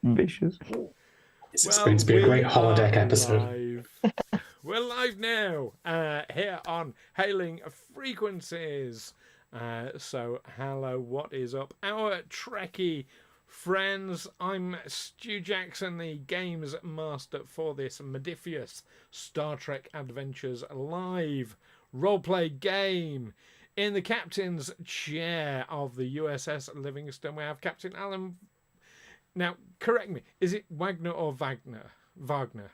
Vicious. This is going to be a great holodeck episode. We're live now here on Hailing Frequencies. So, hello, what is up? Our Trekkie friends, I'm Stu Jackson, the games master for this modifious Star Trek Adventures live roleplay game. In the captain's chair of the USS Livingstone, we have Captain Alan. Now, correct me, is it Wagner or Wagner? Wagner.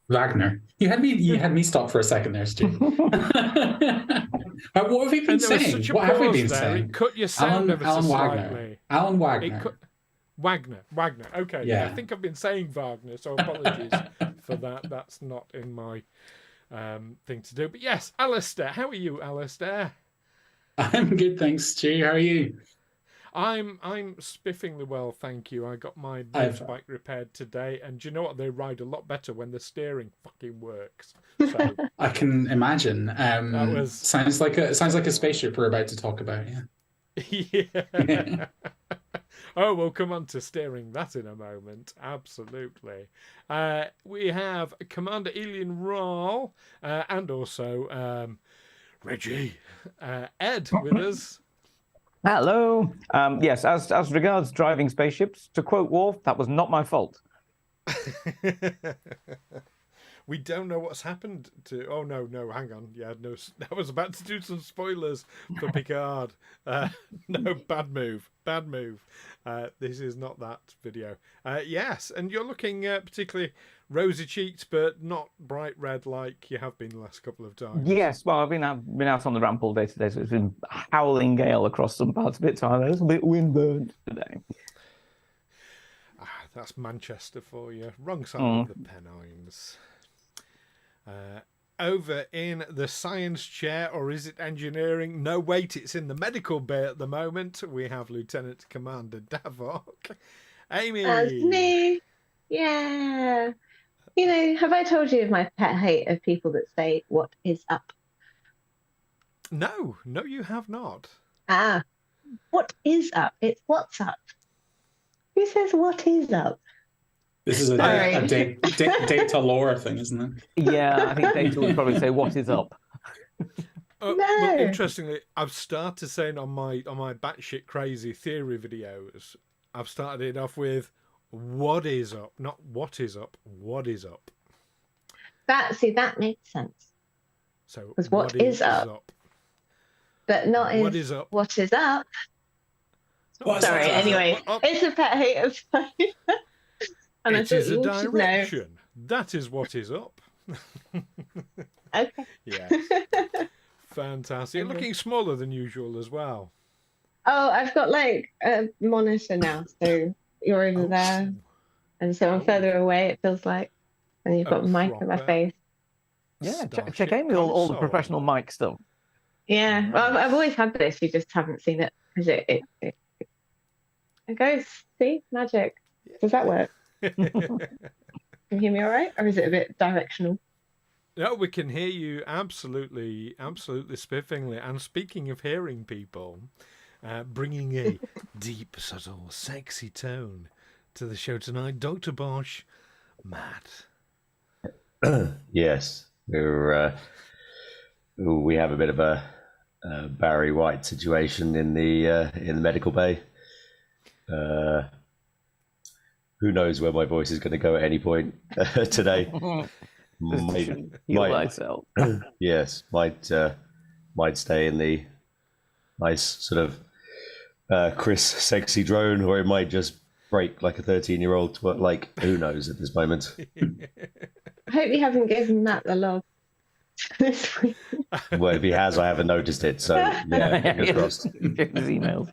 Wagner. You had me stop for a second there, Stu. What have we been saying? What have we been saying? It cut your sound ever so slightly. Alan Wagner. Wagner. Okay. Yeah. I think I've been saying Wagner, so apologies for that. That's not in my thing to do. But yes, Alastair. How are you, Alastair? I'm good, thanks, Stu. How are you? I'm spiffingly well, thank you. I got my motorbike repaired today, and do you know what? They ride a lot better when the steering fucking works. So I can imagine. Sounds like a spaceship we're about to talk about. Yeah. Yeah. Oh, we'll come on to steering that in a moment. Absolutely. We have Commander Eelin Wraal and also Reggie Ed with us. Hello. Yes, as regards driving spaceships, to quote Worf, that was not my fault. We don't know what's happened to... Oh, no, hang on. Yeah, no, I was about to do some spoilers for Picard. No, bad move. This is not that video. Yes, and you're looking particularly rosy-cheeked, but not bright red like you have been the last couple of times. Yes, well, I've been out on the ramp all day today, so it's been howling gale across some parts of it, so I'm a little bit windburnt today. That's Manchester for you. Wrong side of the Pennines. Over in the science chair, or is it engineering? No, wait, it's in the medical bay at the moment. We have Lieutenant Commander Davok. Amy. That's me. Yeah. You know, have I told you of my pet hate of people that say, "What is up?" No, you have not. What is up? It's what's up. Who says what is up? This is a data lore thing, isn't it? Yeah, I think data would probably say, "What is up?" No. Well, interestingly, I've started saying on my batshit crazy theory videos, I've started it off with "What is up?" Not "What is up?" What is up? That makes sense. So because what is up? But not what is up? What is up? Sorry. Anyway, it's a pet hate of mine. And it is a direction. That is what is up. Okay. Yeah. Fantastic. You're looking smaller than usual as well. Oh, I've got like a monitor now, so you're over there, and so I'm further away. It feels like, and you've got a mic at my face. Yeah, check in with all the professional mic stuff. Yeah, well, I've always had this. You just haven't seen it because it goes. See, magic. Does that work? Can you hear me all right, or is it a bit directional? No, we can hear you absolutely spiffingly. And speaking of hearing people, bringing a deep, subtle, sexy tone to the show tonight, Dr. Bosh, Matt. Yes, we have a bit of a Barry White situation in the medical bay. Who knows where my voice is going to go at any point today? Yes, might stay in the nice sort of Chris sexy drone, or it might just break like a 13-year-old. Like, who knows at this moment? I hope you haven't given Matt the log this week. Well, if he has, I haven't noticed it. So yeah, fingers crossed. Check his emails.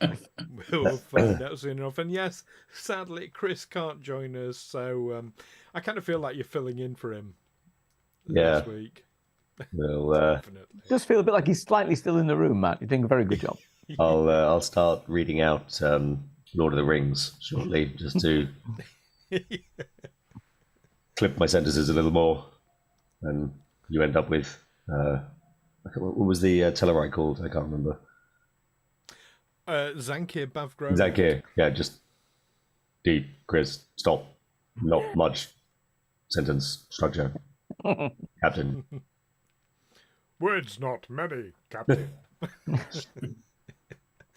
We'll find out soon enough. And yes, sadly, Chris can't join us, so I kind of feel like you're filling in for him this week. Well, just feel a bit like he's slightly still in the room, Matt. You're doing a very good job. I'll start reading out Lord of the Rings shortly, just to clip my sentences a little more, and you end up with what was the Tellarite called? I can't remember. Zankir Bavgrove. Zankir, yeah, just deep, Chris, stop. Not much sentence structure. Captain. Words not many, Captain.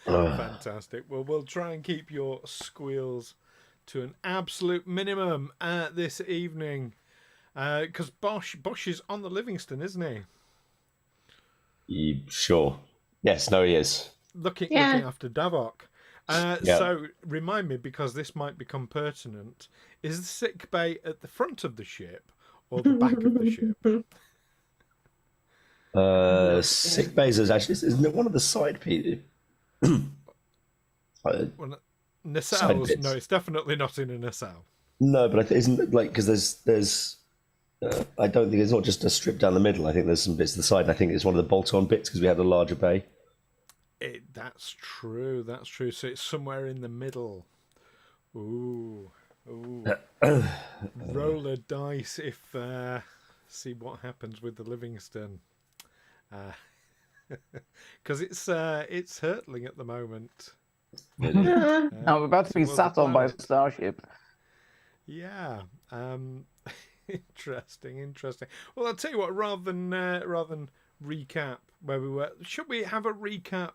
Fantastic. Well, we'll try and keep your squeals to an absolute minimum this evening. Because Bosh is on the Livingstone, isn't he? Sure. Yes, no, he is. Looking after Davok. So remind me, because this might become pertinent, is the sick bay at the front of the ship or the back of the ship? Sick bays is actually, isn't it one of the side pieces? Nacelles? No, it's definitely not in a nacelle. No, but isn't it like, because there's I don't think it's not just a strip down the middle. I think there's some bits to the side. I think it's one of the bolt-on bits because we have the larger bay. That's true. So it's somewhere in the middle. Ooh. Roll a dice if see what happens with the Livingstone. Because it's hurtling at the moment. I'm about to be sat on by a starship. Yeah. Interesting. Well, I'll tell you what. Rather than recap where we were, should we have a recap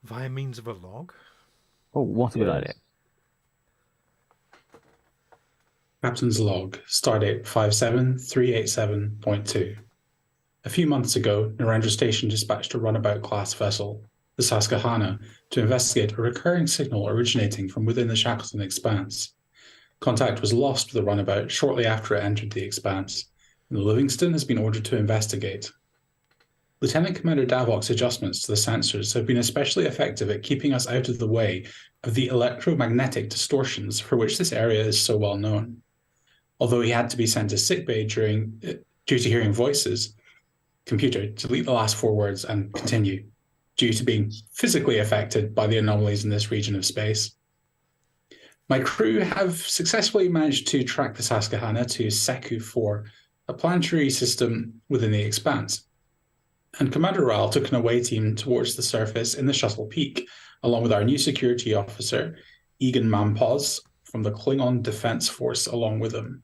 via means of a log? Oh, what a good idea! Captain's log, stardate 57387.2. A few months ago, Narendra Station dispatched a runabout class vessel, the Susquehanna, to investigate a recurring signal originating from within the Shackleton Expanse. Contact was lost with the runabout shortly after it entered the Expanse, and the Livingstone has been ordered to investigate. Lieutenant Commander Davok's adjustments to the sensors have been especially effective at keeping us out of the way of the electromagnetic distortions for which this area is so well known. Although he had to be sent to sickbay due to hearing voices, computer, delete the last 4 words and continue, due to being physically affected by the anomalies in this region of space. My crew have successfully managed to track the Susquehanna to Seku 4, a planetary system within the Expanse. And Commander Wraal took an away team towards the surface in the shuttle Peake, along with our new security officer, Egan Mampoz, from the Klingon Defense Force along with him.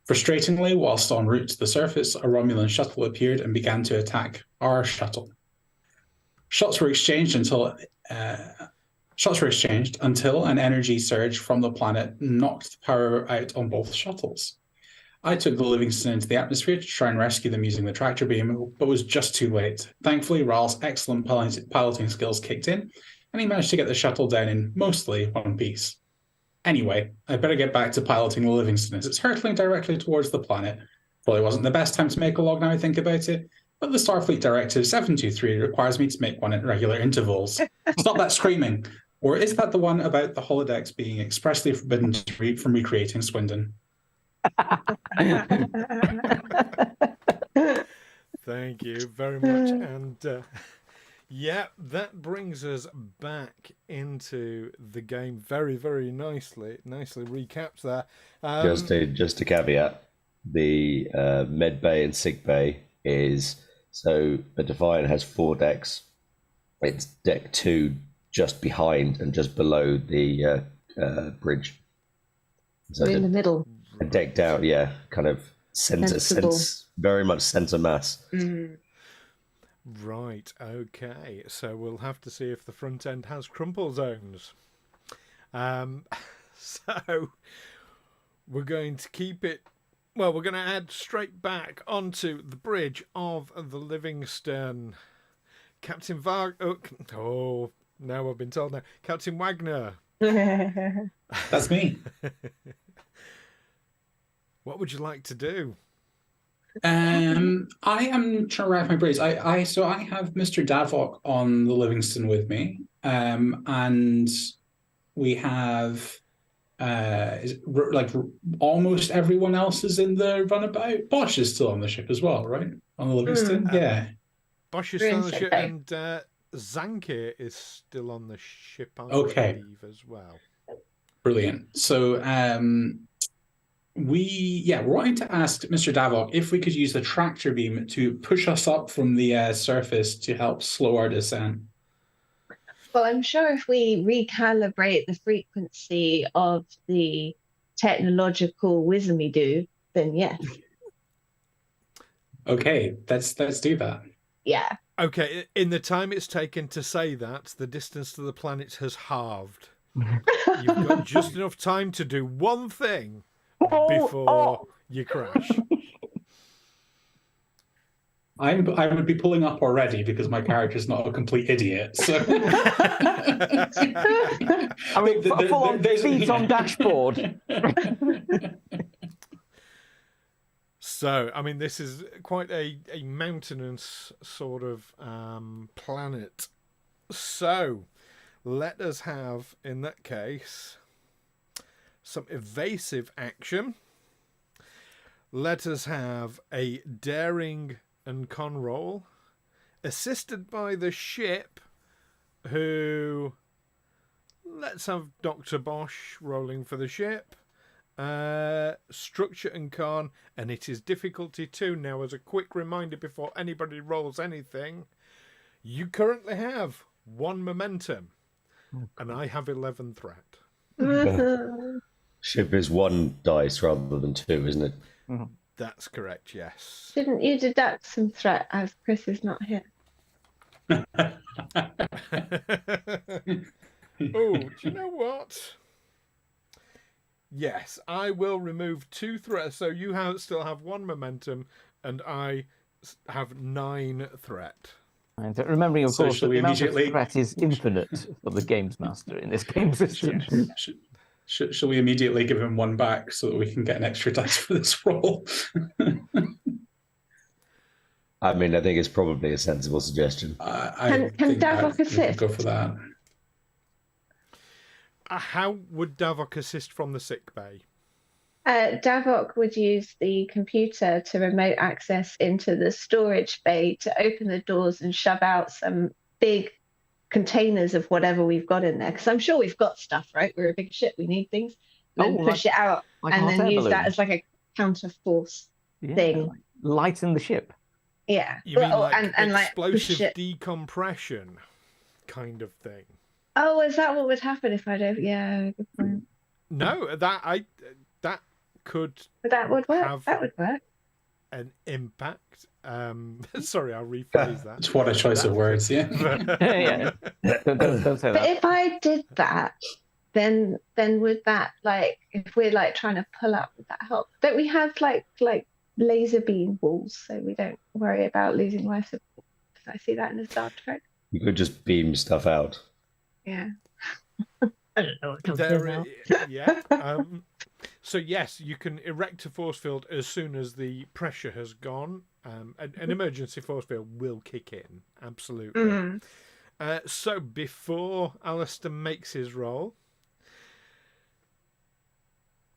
Frustratingly, whilst en route to the surface, a Romulan shuttle appeared and began to attack our shuttle. Shots were exchanged until an energy surge from the planet knocked the power out on both shuttles. I took the Livingstone into the atmosphere to try and rescue them using the tractor beam, but was just too late. Thankfully, Raal's excellent piloting skills kicked in, and he managed to get the shuttle down in mostly one piece. Anyway, I better get back to piloting the Livingstone as it's hurtling directly towards the planet. Probably wasn't the best time to make a log now I think about it, but the Starfleet Directive 723 requires me to make one at regular intervals. Stop that screaming! Or is that the one about the holodecks being expressly forbidden from recreating Swindon? Thank you very much. And yeah, that brings us back into the game very, very nicely. Nicely recapped there. Just a caveat: the med bay and sick bay is so a Defiant has 4 decks. It's deck 2 just behind and just below the bridge. So We're in the middle. Decked out, yeah, kind of very much center mass. Right, okay. So we'll have to see if the front end has crumple zones. So we're going to keep it. Well, we're going to add straight back onto the bridge of the Livingstone. Captain Wagner. Oh, now I've been told now. Captain Wagner. That's me. What would you like to do? I am trying to wrap my brains. I have Mr. Davok on the Livingstone with me, and we have almost everyone else is in the runabout. Bosh is still on the ship as well, right? On the Livingstone, yeah. Bosh is still on the ship, and Zankir is still on the ship, I believe, as well. Brilliant. So, we're wanting to ask Mr. Davok if we could use the tractor beam to push us up from the surface to help slow our descent. Well, I'm sure if we recalibrate the frequency of the technological wisdom-do, then yes. Okay, let's do that. Yeah. Okay, in the time it's taken to say that, the distance to the planet has halved. You've got just enough time to do one thing before you crash. I would be pulling up already because my character's not a complete idiot. So I mean, full on feet on dashboard. So, I mean, this is quite a mountainous sort of planet. So, let us have, in that case, some evasive action. Let us have a daring and con roll, assisted by the ship, who... Let's have Dr. Bosh rolling for the ship. Structure and con, and it is difficulty 2. Now, as a quick reminder before anybody rolls anything, you currently have 1 momentum, and I have 11 threat. Ship is 1 dice rather than 2, isn't it? Mm-hmm. That's correct, yes. Didn't you deduct some threat as Chris is not here? Oh, do you know what? Yes, I will remove 2 threats. So you still have 1 momentum, and I have 9 threat. And remembering, of course, that the amount of threat is infinite for the games master in this game system. Shall we immediately give him 1 back so that we can get an extra dice for this roll? I mean, I think it's probably a sensible suggestion. Can Davok assist? Go for that. How would Davok assist from the sick bay? Davok would use the computer to remote access into the storage bay to open the doors and shove out some big containers of whatever we've got in there. Because I'm sure we've got stuff, right? We're a big ship. We need things. Then push it out and then use that as like a counter force thing. Like lighten the ship. Yeah. You mean like and explosive like decompression kind of thing? Oh, is that what would happen if I don't? Yeah, good point. No, that could. But that would work. Have that would work. An impact. Sorry, I'll rephrase that. What a choice of words, yeah. Yeah. Don't say that. But if I did that, then would that, like, if we're like trying to pull up, would that help? Don't we have like laser beam walls so we don't worry about losing life support? Did I see that in the Star Trek? You could just beam stuff out. Yeah. I don't know what comes in. Yeah. So yes, you can erect a force field as soon as the pressure has gone. An emergency force field will kick in. Absolutely. Mm-hmm. So before Alastair makes his roll,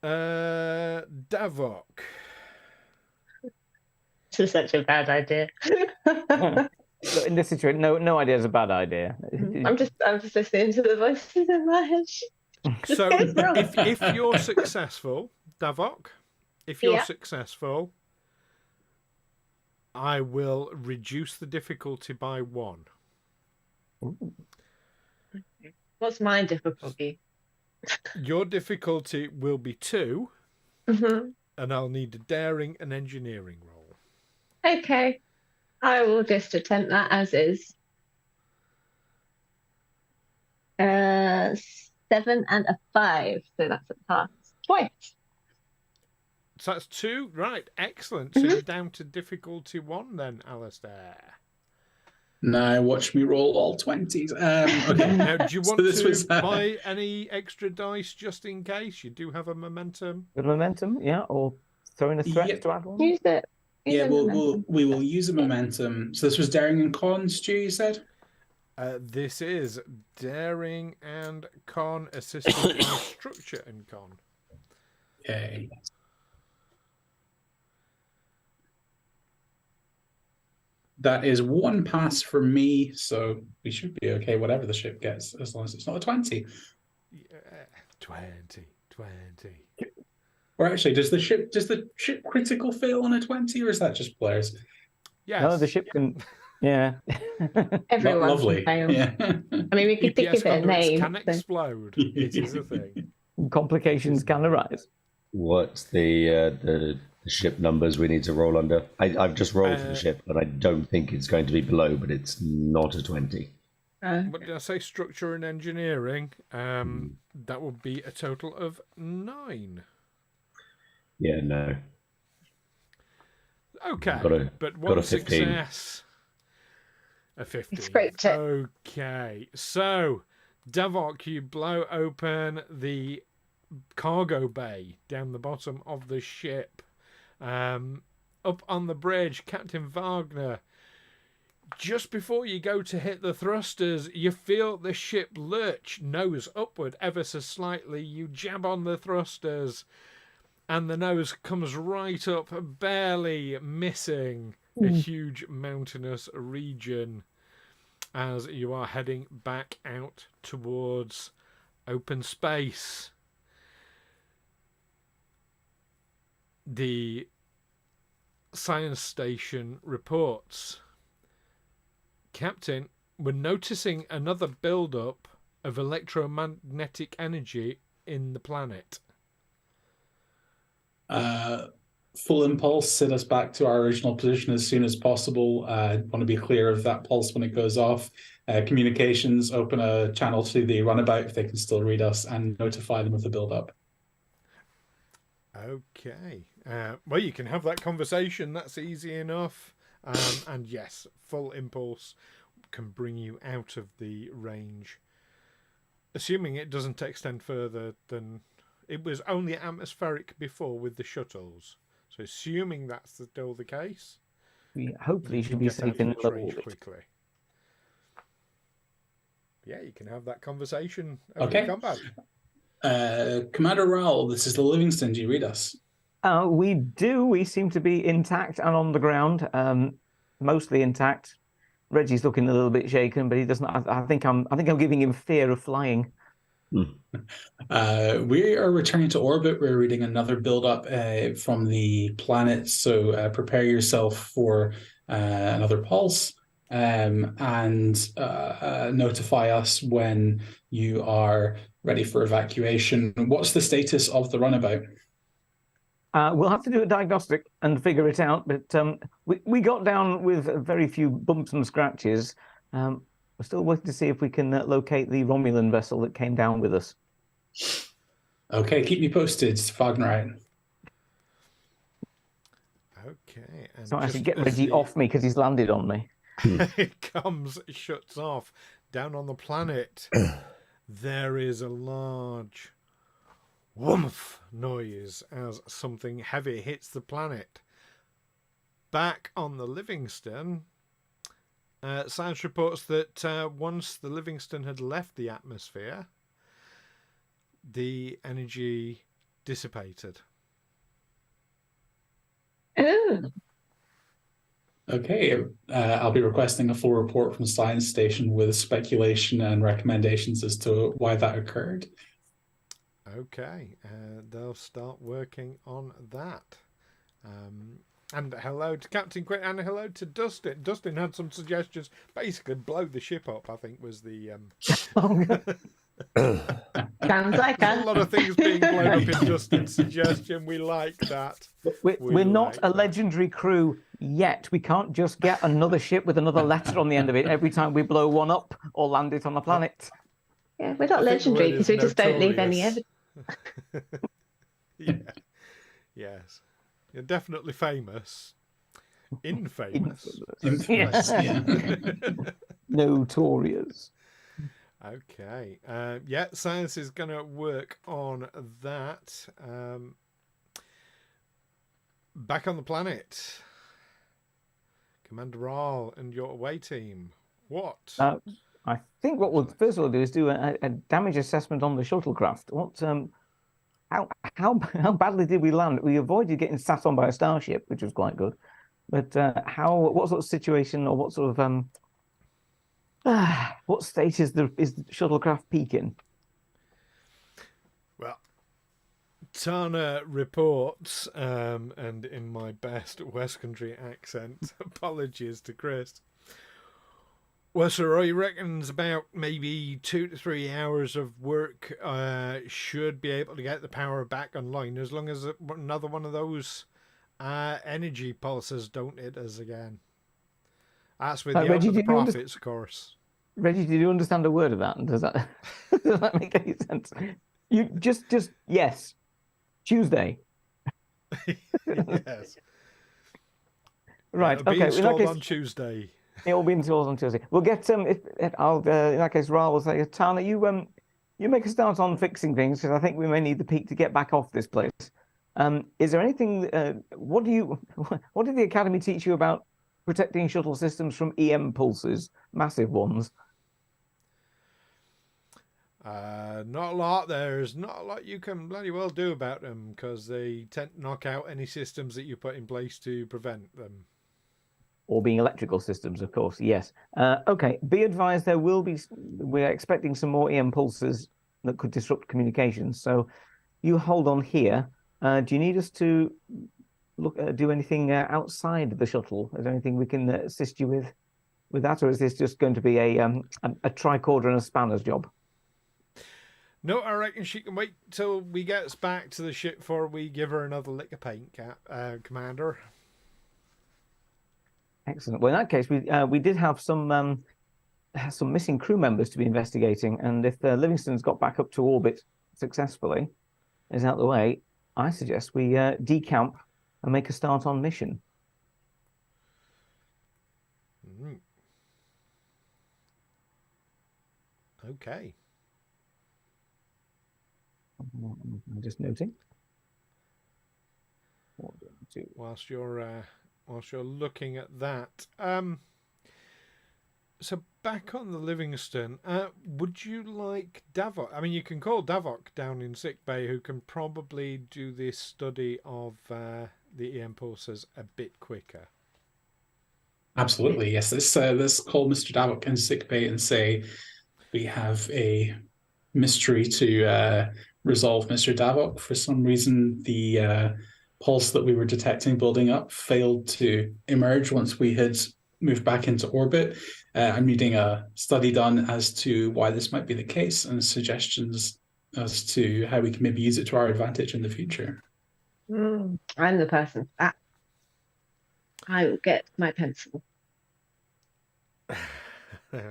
Davok. This is such a bad idea. So in this situation, no idea is a bad idea. I'm just listening to the voices in my head. So It's wrong. if you're successful, Davok, if you're Yeah. successful, I will reduce the difficulty by 1. What's my difficulty? Your difficulty will be 2, Mm-hmm. and I'll need a daring and engineering roll. Okay. I will just attempt that as is. 7 and a 5, so that's a pass twice. So that's 2, right? Excellent. So you're down to difficulty 1 then, Alastair. Now watch me roll all 20s. Okay. Now, do you So want this to was, buy any extra dice just in case? You do have a momentum. Good momentum, yeah, or throwing a threat Yep. to add one. Use it. Use Yeah, the momentum. we will use a momentum. So this was daring and con, Stu, you said? This is daring and con assisted by structure and con. Yay. That is 1 pass for me, so we should be okay, whatever the ship gets, as long as it's not a 20. Yeah, 20. Or actually, does the ship critical fail on a 20, or is that just players? Yes. No, the ship can. Yeah. Everyone Lovely. can fail. Yeah. I mean, we could think EPS of it a conduits name. can so- explode. It is a thing. Complications can arise. What's the ship numbers we need to roll under? I've just rolled for the ship, and I don't think it's going to be below, but it's not a 20. What did I say? Structure and engineering. That would be a total of 9. Yeah, no. Okay, but got one a 15. success. A 15. Scraped it. Okay, so Davok, you blow open the cargo bay down the bottom of the ship. Up on the bridge, Captain Wagner. Just before you go to hit the thrusters, you feel the ship lurch nose upward ever so slightly. You jab on the thrusters, and the nose comes right up, barely missing a huge mountainous region as you are heading back out towards open space. The science station reports, Captain, we're noticing another build-up of electromagnetic energy in the planet. Full impulse, send us back to our original position as soon as possible. I want to be clear of that pulse when it goes off. Communications, open a channel to the runabout if they can still read us, and notify them of the build-up. Okay. Well, you can have that conversation. That's easy enough. And yes, full impulse can bring you out of the range. Assuming it doesn't extend further than... It was only atmospheric before with the shuttles. So assuming that's still the case... We hopefully you should can be get safe out in of the its range orbit. quickly. Yeah, you can have that conversation over Okay. combat. Commander Wraal, this is the Livingstone. Do you read us? We do. We seem to be intact and on the ground, mostly intact. Reggie's looking a little bit shaken, but he doesn't. I think I'm giving him fear of flying. We are returning to orbit. We're reading another build-up from the planet, so prepare yourself for another pulse, and notify us when you are ready for evacuation. What's the status of the runabout? We'll have to do a diagnostic and figure it out, but we got down with very few bumps and scratches. We're still waiting to see if we can locate the Romulan vessel that came down with us. Okay, keep me posted, Wagner. Okay. And So I should just get as Reggie the- off me because he's landed on me. It comes, shuts off. Down on the planet, there is a large whoomph noise as something heavy hits the planet. Back on the Livingstone, science reports that once the Livingstone had left the atmosphere, the energy dissipated. Ooh. Okay, I'll be requesting a full report from Science Station with speculation and recommendations as to why that occurred. Okay, they'll start working on that. And hello to Captain Quinn, and hello to Dustin. Dustin had some suggestions. Basically, blow the ship up, I think, was the... Sounds like a lot of things being blown up in Dustin's suggestion. We like that. We're not a legendary crew yet. We can't just get another ship with another letter on the end of it every time we blow one up or land it on a planet. Yeah, we're not legendary because we just don't leave any evidence. Yeah. Yes. You're definitely famous. Infamous. Infamous, yeah. Notorious. Okay. Yeah, science is going to work on that. Back on the planet. Commander Wraal and your away team. What? I think what we'll first of all do is do a damage assessment on the shuttlecraft. What? How badly did we land? We avoided getting sat on by a starship, which was quite good. But what sort of situation or what sort of what state is the shuttlecraft Peake in? Well, Tana reports, and in my best West Country accent, apologies to Chris. Well, sir, I reckons about maybe 2 to 3 hours of work should be able to get the power back online, as long as another one of those energy pulses don't hit us again. That's with the help of the profits, of course. Reggie, did you understand a word of that? And does that make any sense? You just yes. Tuesday. Yes. Right. It'll be okay. installed on Tuesday. It will be installed on Tuesday. We'll get I'll in that case, Wraal will say, Tana, you make a start on fixing things because I think we may need the Peake to get back off this place. Is there anything? What did the Academy teach you about protecting shuttle systems from EM pulses, massive ones? Not a lot. There's not a lot you can bloody well do about them because they tend to knock out any systems that you put in place to prevent them. Or being electrical systems, of course. Yes. Okay. Be advised, we're expecting some more EM pulses that could disrupt communications. So you hold on here. Do you need us to do anything outside the shuttle? Is there anything we can assist you with that, or is this just going to be a tricorder and a spanner's job? No, I reckon she can wait till we get us back to the ship before we give her another lick of paint, Commander. Excellent. Well, in that case, we did have some missing crew members to be investigating, and if Livingstone's got back up to orbit successfully, is out of the way, I suggest we decamp and make a start on mission. Okay. I'm just noting. Whilst you're looking at that, so back on the Livingstone, would you like Davok? I mean, you can call Davok down in sickbay, who can probably do this study of the EM pulses a bit quicker. Absolutely, yes. Let's call Mr. Davok in sickbay and say we have a mystery to resolve, Mr. Davok. For some reason, the pulse that we were detecting building up failed to emerge once we had moved back into orbit. I'm needing a study done as to why this might be the case and suggestions as to how we can maybe use it to our advantage in the future. I'm the person. I will get my pencil.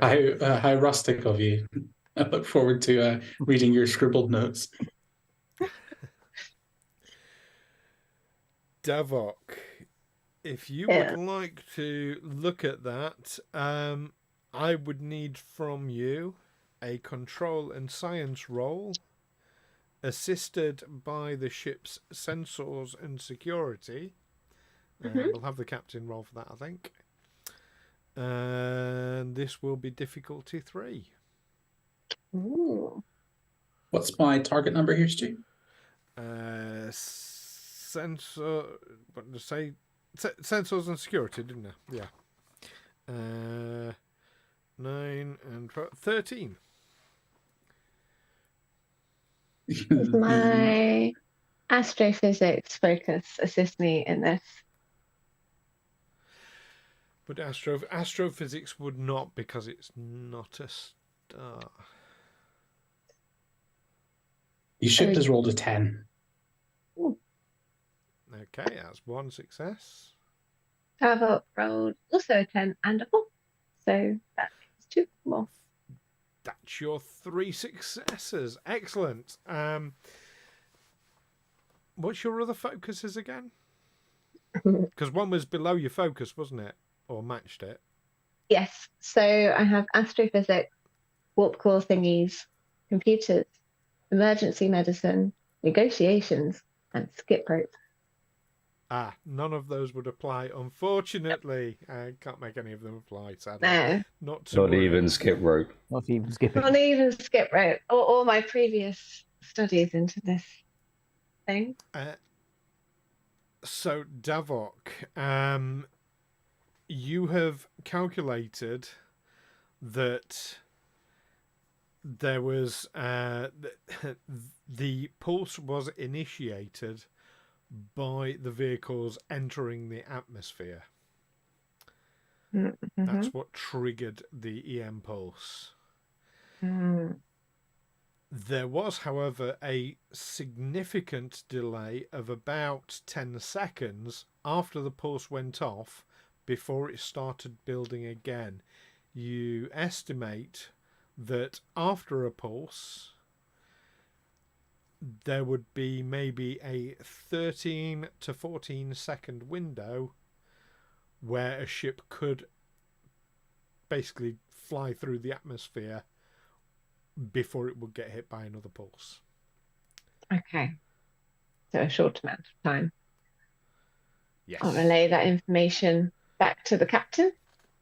How rustic of you. I look forward to reading your scribbled notes. Davok, if you would like to look at that, I would need from you a control and science roll, assisted by the ship's sensors and security. We'll have the captain roll for that, I think. And this will be difficulty 3. Ooh. What's my target number here, Stu? Sensor. What to say? sensors and security, didn't I? Yeah. 9 and 13. Does my astrophysics focus assist me in this? But astrophysics would not, because it's not a star. Your ship has rolled a 10. Ooh. Okay, that's 1 success. Davok rolled also a 10 and a 4. So that's 2 more. That's your 3 successes. Excellent. What's your other focuses again? Because one was below your focus, wasn't it? Or matched it? Yes. So I have astrophysics, warp core thingies, computers, emergency medicine, negotiations, and skip rope. None of those would apply, unfortunately. I can't make any of them apply, sadly. No. Not even skip rope. Not even skipping. Not even skip rope. Or my previous studies into this thing. So, Davok, you have calculated that there was the pulse was initiated by the vehicles entering the atmosphere. Mm-hmm. That's what triggered the EM pulse. Mm. There was, however, a significant delay of about 10 seconds after the pulse went off before it started building again. You estimate that after a pulse, there would be maybe a 13 to 14 second window where a ship could basically fly through the atmosphere before it would get hit by another pulse. Okay. So a short amount of time. Yes. I'll relay that information back to the captain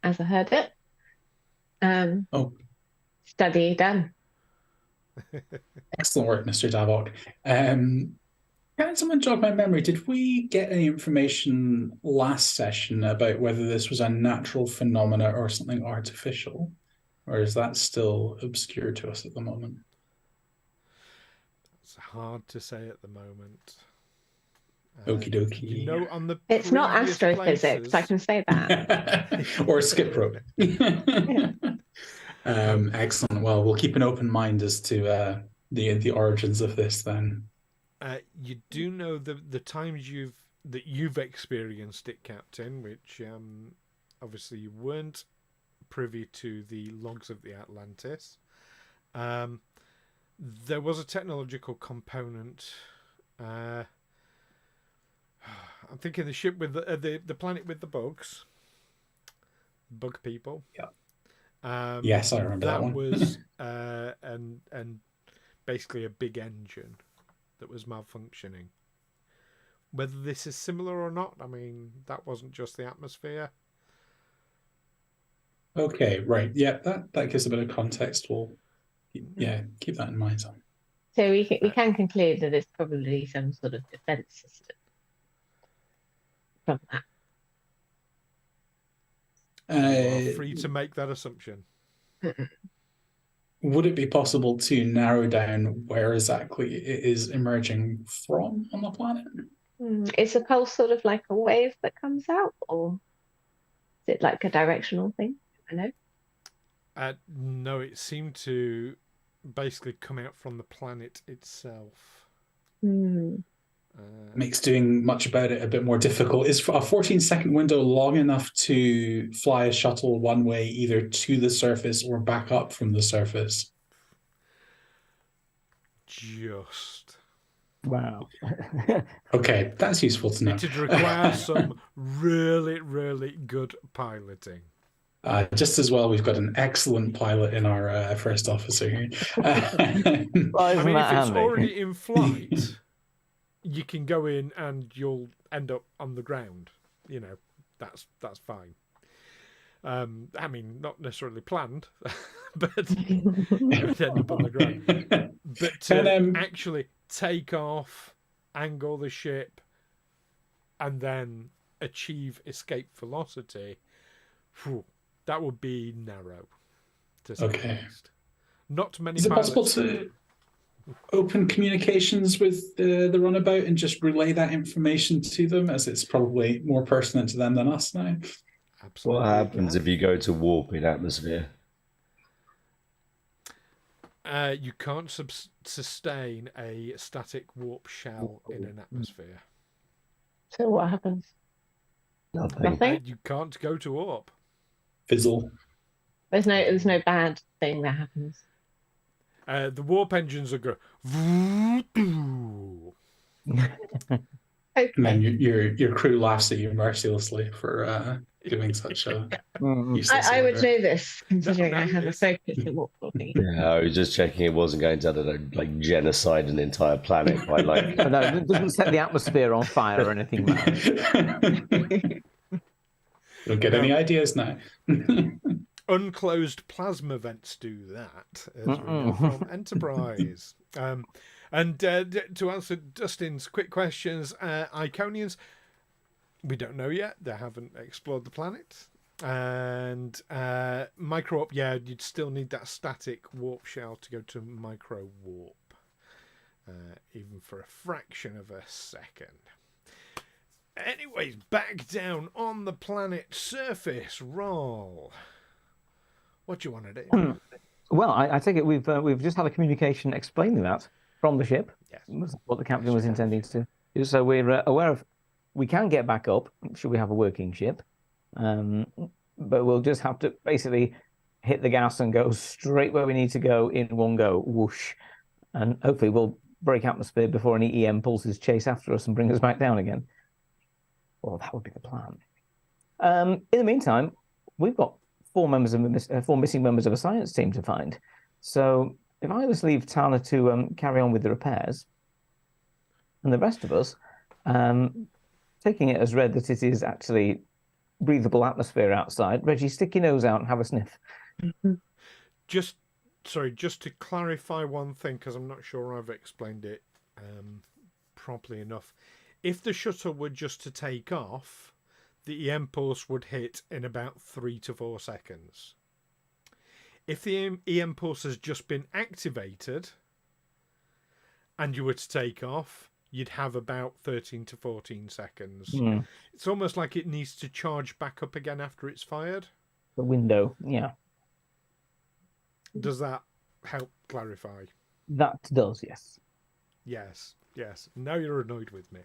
as I heard it. Study done. Excellent work, Mr. Davok. Can someone jog my memory? Did we get any information last session about whether this was a natural phenomena or something artificial? Or is that still obscure to us at the moment? It's hard to say at the moment. Okie dokie. You know, on the It's not previous astrophysics, places- I can say that. Or skip rope. Excellent. Well, we'll keep an open mind as to the origins of this then. You do know the times you've experienced it, Captain, which obviously you weren't privy to the logs of the Atlantis. There was a technological component. I'm thinking the ship with the planet with the bugs, bug people. Yeah. Yes, I remember that one. Was and basically a big engine that was malfunctioning. Whether this is similar or not, I mean, that wasn't just the atmosphere. Okay, right. Yeah, that gives a bit of context. We'll keep that in mind. So we can conclude that it's probably some sort of defense system from that. You are free to make that assumption. Would it be possible to narrow down where exactly it is emerging from on the planet? Is the pulse sort of like a wave that comes out, or is it like a directional thing? I know. No, it seemed to basically come out from the planet itself. Makes doing much about it a bit more difficult. Is a 14-second window long enough to fly a shuttle one way, either to the surface or back up from the surface? Just. Wow. Okay, that's useful to know. It would require some really, really good piloting. Just as well, we've got an excellent pilot in our first officer here. I mean, if it's handy? already in flight, you can go in and you'll end up on the ground. You know, that's fine. I mean, not necessarily planned, but you would end up on the ground. But to actually take off, angle the ship, and then achieve escape velocity, that would be narrow, to say the least. Not many Is it pilots... possible to open communications with the runabout and just relay that information to them, as it's probably more pertinent to them than us now? Absolutely. What happens if you go to warp in atmosphere? You can't sustain a static warp shell in an atmosphere. So what happens? Nothing. You can't go to warp. Fizzle. There's no bad thing that happens. The warp engines will go. Okay. And then your crew laughs at you mercilessly for doing such a useless I would order. know this, considering I have a yes. focus at warp talking. Yeah, I was just checking it wasn't going to, I don't know, like genocide an entire planet by like. No, it doesn't set the atmosphere on fire or anything. Don't get any ideas now. Unclosed plasma vents do that, as we know from Enterprise. And to answer Dustin's quick questions, Iconians, we don't know yet. They haven't explored the planet. And micro warp, yeah, you'd still need that static warp shell to go to micro warp, even for a fraction of a second. Anyways, back down on the planet's surface, Wraal. What do you want to do? Well, I take it we've just had a communication explaining that from the ship. Yes. Was what the captain was intending to do. So we're aware of we can get back up should we have a working ship, but we'll just have to basically hit the gas and go straight where we need to go in one go, whoosh, and hopefully we'll break atmosphere before any EM pulses chase after us and bring us back down again. Well, that would be the plan. In the meantime, we've got four missing members of a science team to find. So if I just leave Tana to carry on with the repairs, and the rest of us, taking it as read that it is actually breathable atmosphere outside, Reggie, stick your nose out and have a sniff. Just to clarify one thing, because I'm not sure I've explained it properly enough. If the shuttle were just to take off, the EM pulse would hit in about 3 to 4 seconds. If the EM pulse has just been activated and you were to take off, you'd have about 13 to 14 seconds. It's almost like it needs to charge back up again after it's fired. The window, yeah. Does that help clarify? That does, yes. Yes. Now you're annoyed with me.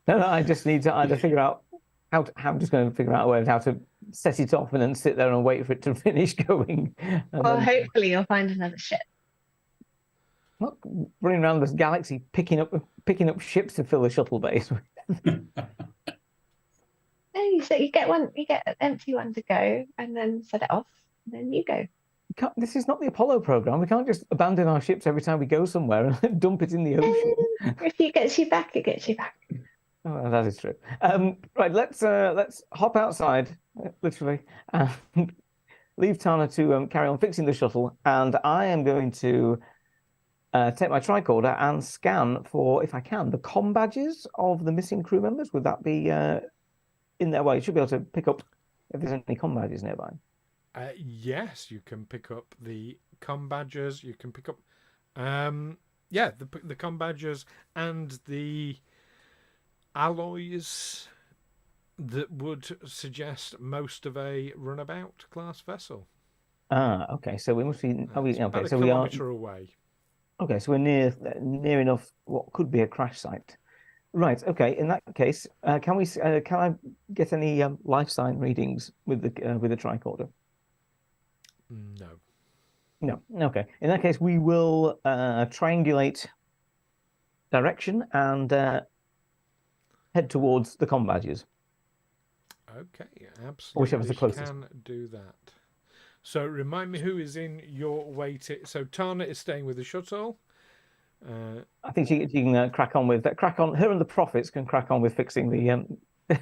No, I just need to either figure out I'm just going to figure out a way of how to set it off and then sit there and wait for it to finish going. Well, hopefully you'll find another ship. Not running around this galaxy picking up ships to fill the shuttle base with. No, you get an empty one to go, and then set it off, and then you go. This is not the Apollo program. We can't just abandon our ships every time we go somewhere and dump it in the ocean. If it gets you back, it gets you back. Oh, that is true. Right, let's hop outside, literally, and leave Tana to carry on fixing the shuttle, and I am going to take my tricorder and scan for, if I can, the comm badges of the missing crew members. Would that be in their way? You should be able to pick up if there's any comm badges nearby. Yes, you can pick up the comm badges. You can pick up, the comm badges and the alloys that would suggest most of a runabout class vessel. Okay. So we must be. About a kilometre away. Okay, so we're near enough what could be a crash site. Right. Okay. In that case, can I get any life sign readings with the tricorder? No. No. Okay. In that case, we will triangulate direction and head towards the comm badges. Okay, absolutely. Whichever's the closest. Can do that. So remind me who is in your wait. So Tana is staying with the shuttle. I think she can crack on with that. Her and the prophets can crack on with fixing the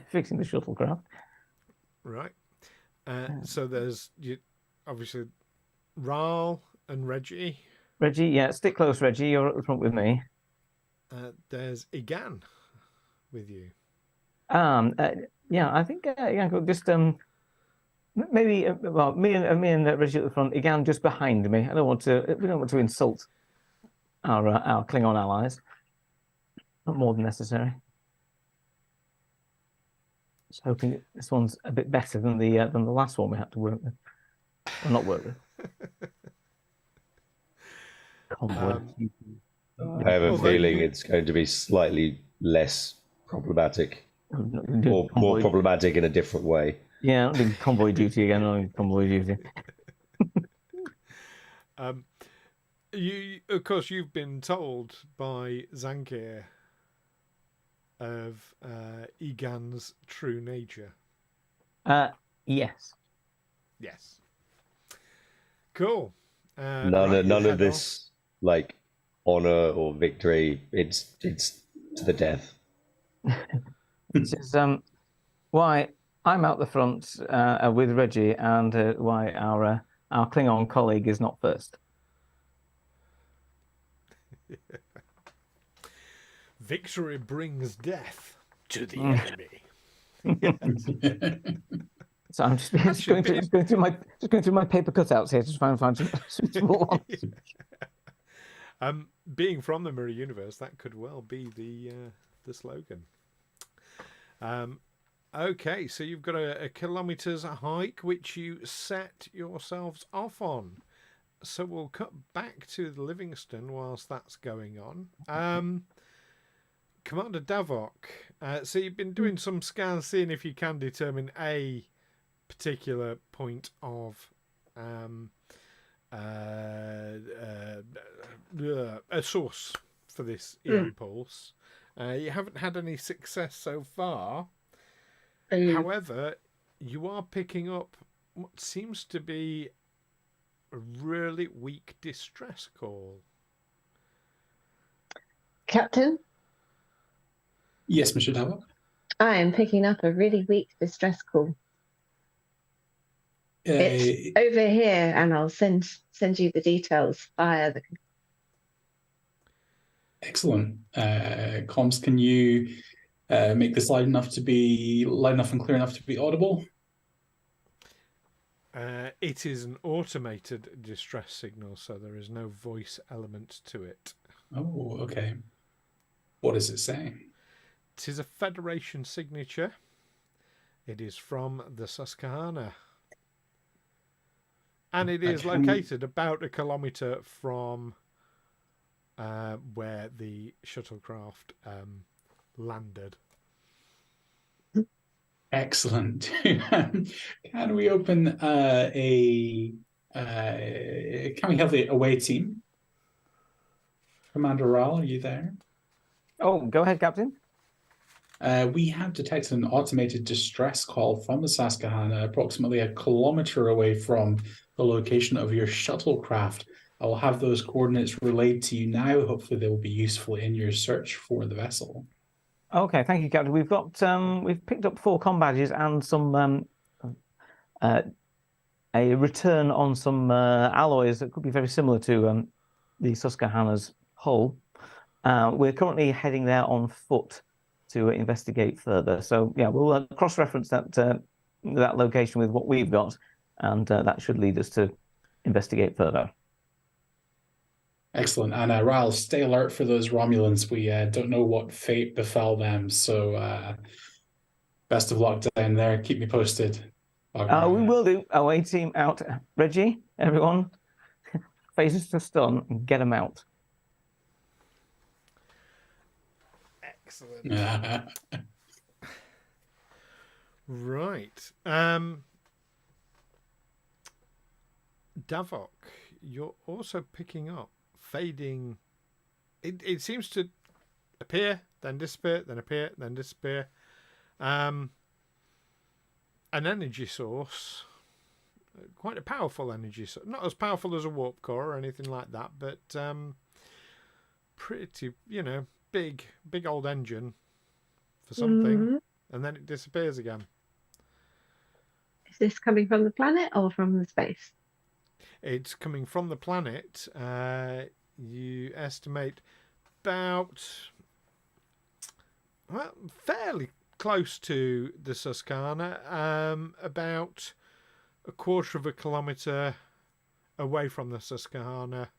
fixing the shuttlecraft. Right. So there's obviously Wraal and Reggie. Reggie, yeah, stick close, Reggie. You're at the front with me. There's Egan. with you? Yeah, I think just maybe well, me and Reggie at the front, again just behind me. We don't want to insult our Klingon allies. Not more than necessary. Just hoping this one's a bit better than the last one we had to work with, or not work with. Convoy. I have a feeling it's going to be slightly less problematic, or more problematic in a different way. Yeah, I'm doing convoy duty again. I'm doing convoy duty. Of course, you've been told by Zankir of Egan's true nature. Yes. Yes. Cool. None of this like honor or victory. It's to the death. This is why I'm out the front with Reggie, and why our Klingon colleague is not first. Victory brings death to the enemy. So I'm just going through my paper cutouts here to try and find some suitable ones. Being from the Mirror Universe, that could well be the slogan. Okay, so you've got a kilometres hike which you set yourselves off on. So we'll cut back to the Livingstone whilst that's going on. Commander Davok, so you've been doing some scans, seeing if you can determine a particular point of a source for this impulse. You haven't had any success so far. However, you are picking up what seems to be a really weak distress call. Captain? Yes, Mr. Davok. I am picking up a really weak distress call. It's over here, and I'll send you the details via the. Excellent. Comms, can you make this loud enough and clear enough to be audible? It is an automated distress signal, so there is no voice element to it. Oh, okay. What does it say? It is a Federation signature. It is from the Susquehanna. And it is located about a kilometre from where the shuttlecraft landed. Excellent. Can we open can we have the away team? Commander Wraal, are you there? Oh, go ahead, Captain. We have detected an automated distress call from the Susquehanna approximately a kilometre away from the location of your shuttlecraft. I will have those coordinates relayed to you now. Hopefully they will be useful in your search for the vessel. Okay, thank you, Captain. We've got we've picked up 4 comm badges and some a return on some alloys that could be very similar to the Susquehanna's hull. We're currently heading there on foot to investigate further. So yeah, we'll cross-reference that location with what we've got, and that should lead us to investigate further. Excellent. And Wraal, stay alert for those Romulans. We don't know what fate befell them, so best of luck down there. Keep me posted. We will do. Away team out. Reggie, everyone, phases to stun and get them out. Excellent. Right. Davok, you're also picking up fading. It seems to appear, then disappear, then appear, then disappear. An energy source, quite a powerful energy source. Not as powerful as a warp core or anything like that, but pretty, big old engine for something, and then it disappears again. Is this coming from the planet or from the space? It's coming from the planet. You estimate about well, fairly close to the Susquehanna, about a quarter of a kilometre away from the Susquehanna,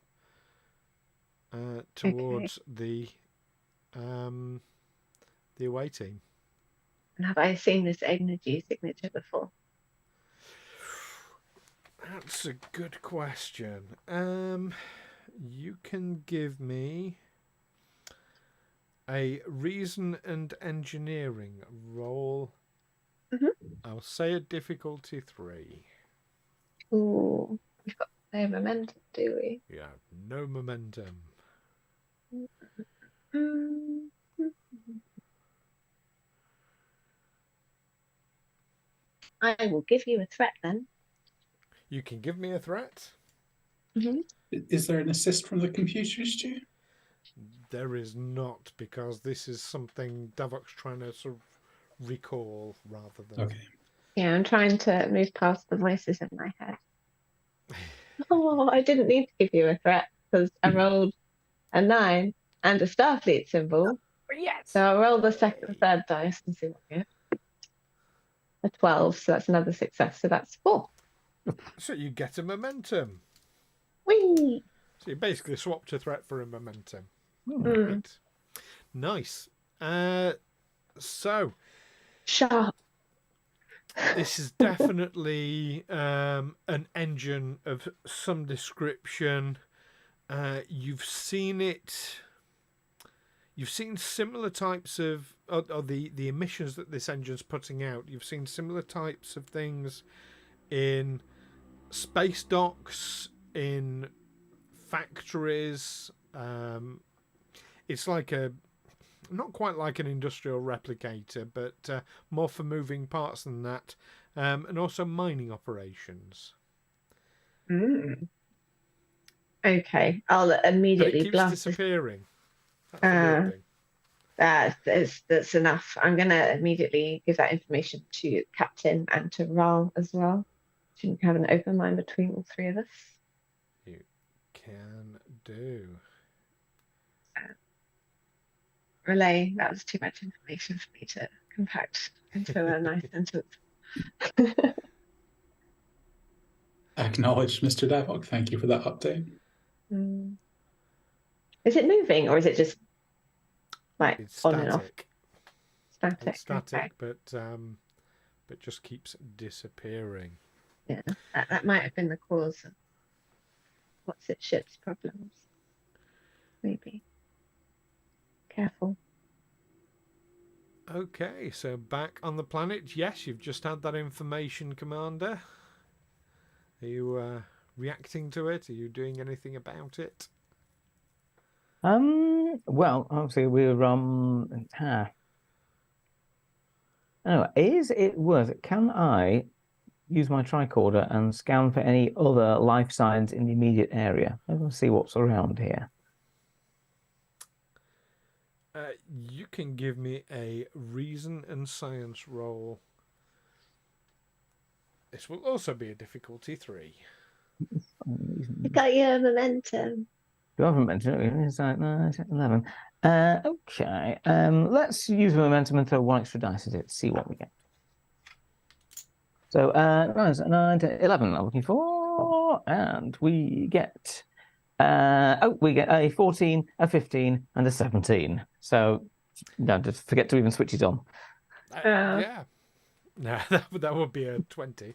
towards the away team. And have I seen this energy signature before? That's a good question. You can give me a reason and engineering roll. I'll say a difficulty 3. Ooh, we've got no momentum, do we? Yeah, no momentum. I will give you a threat then. You can give me a threat. Is there an assist from the computers, Stu? There is not, because this is something Davok's trying to sort of recall rather than. Okay. Yeah, I'm trying to move past the voices in my head. Oh, I didn't need to give you a threat because I rolled a 9 and a Starfleet symbol. Yes. So I'll roll the third dice and see what I get. A 12, so that's another success. So that's 4. So you get a momentum. Whee! So you basically swapped a threat for a momentum. Mm. Right. Nice. So Sharp. this is definitely an engine of some description. You've seen it. You've seen similar types of the emissions that this engine's putting out. You've seen similar types of things in space docks, in factories. It's like not quite like an industrial replicator, but more for moving parts than that, and also mining operations. Okay, I'll immediately But it keeps blast disappearing. That's enough. I'm going to immediately give that information to Captain and to Wraal as well. Shouldn't have an open mind between all 3 of us. You can do. Relay, that was too much information for me to compact into a nice sentence. Acknowledged, Mr. Davok. Thank you for that update. Is it moving or is it just like It's on and off? static. Static. It's static, Okay. but just keeps disappearing. Yeah, that might have been the cause of what's it ship's problems. Maybe. Careful. Okay, so back on the planet. Yes, you've just had that information, Commander. Are you reacting to it? Are you doing anything about it? Well, obviously we're anyway, is it worth it? Can I use my tricorder and scan for any other life signs in the immediate area? Let's see what's around here. You can give me a reason and science roll. This will also be a difficulty 3. You got your momentum. You haven't mentioned it. It's like 9, 10, 11. Okay. Let's use momentum and throw 1 extra dice at it. See what we get. So 9, 10, 11. I'm looking for, and we get. We get a 14, a 15, and a 17. So, no, just forget to even switch it on. Yeah. No, that would be a 20.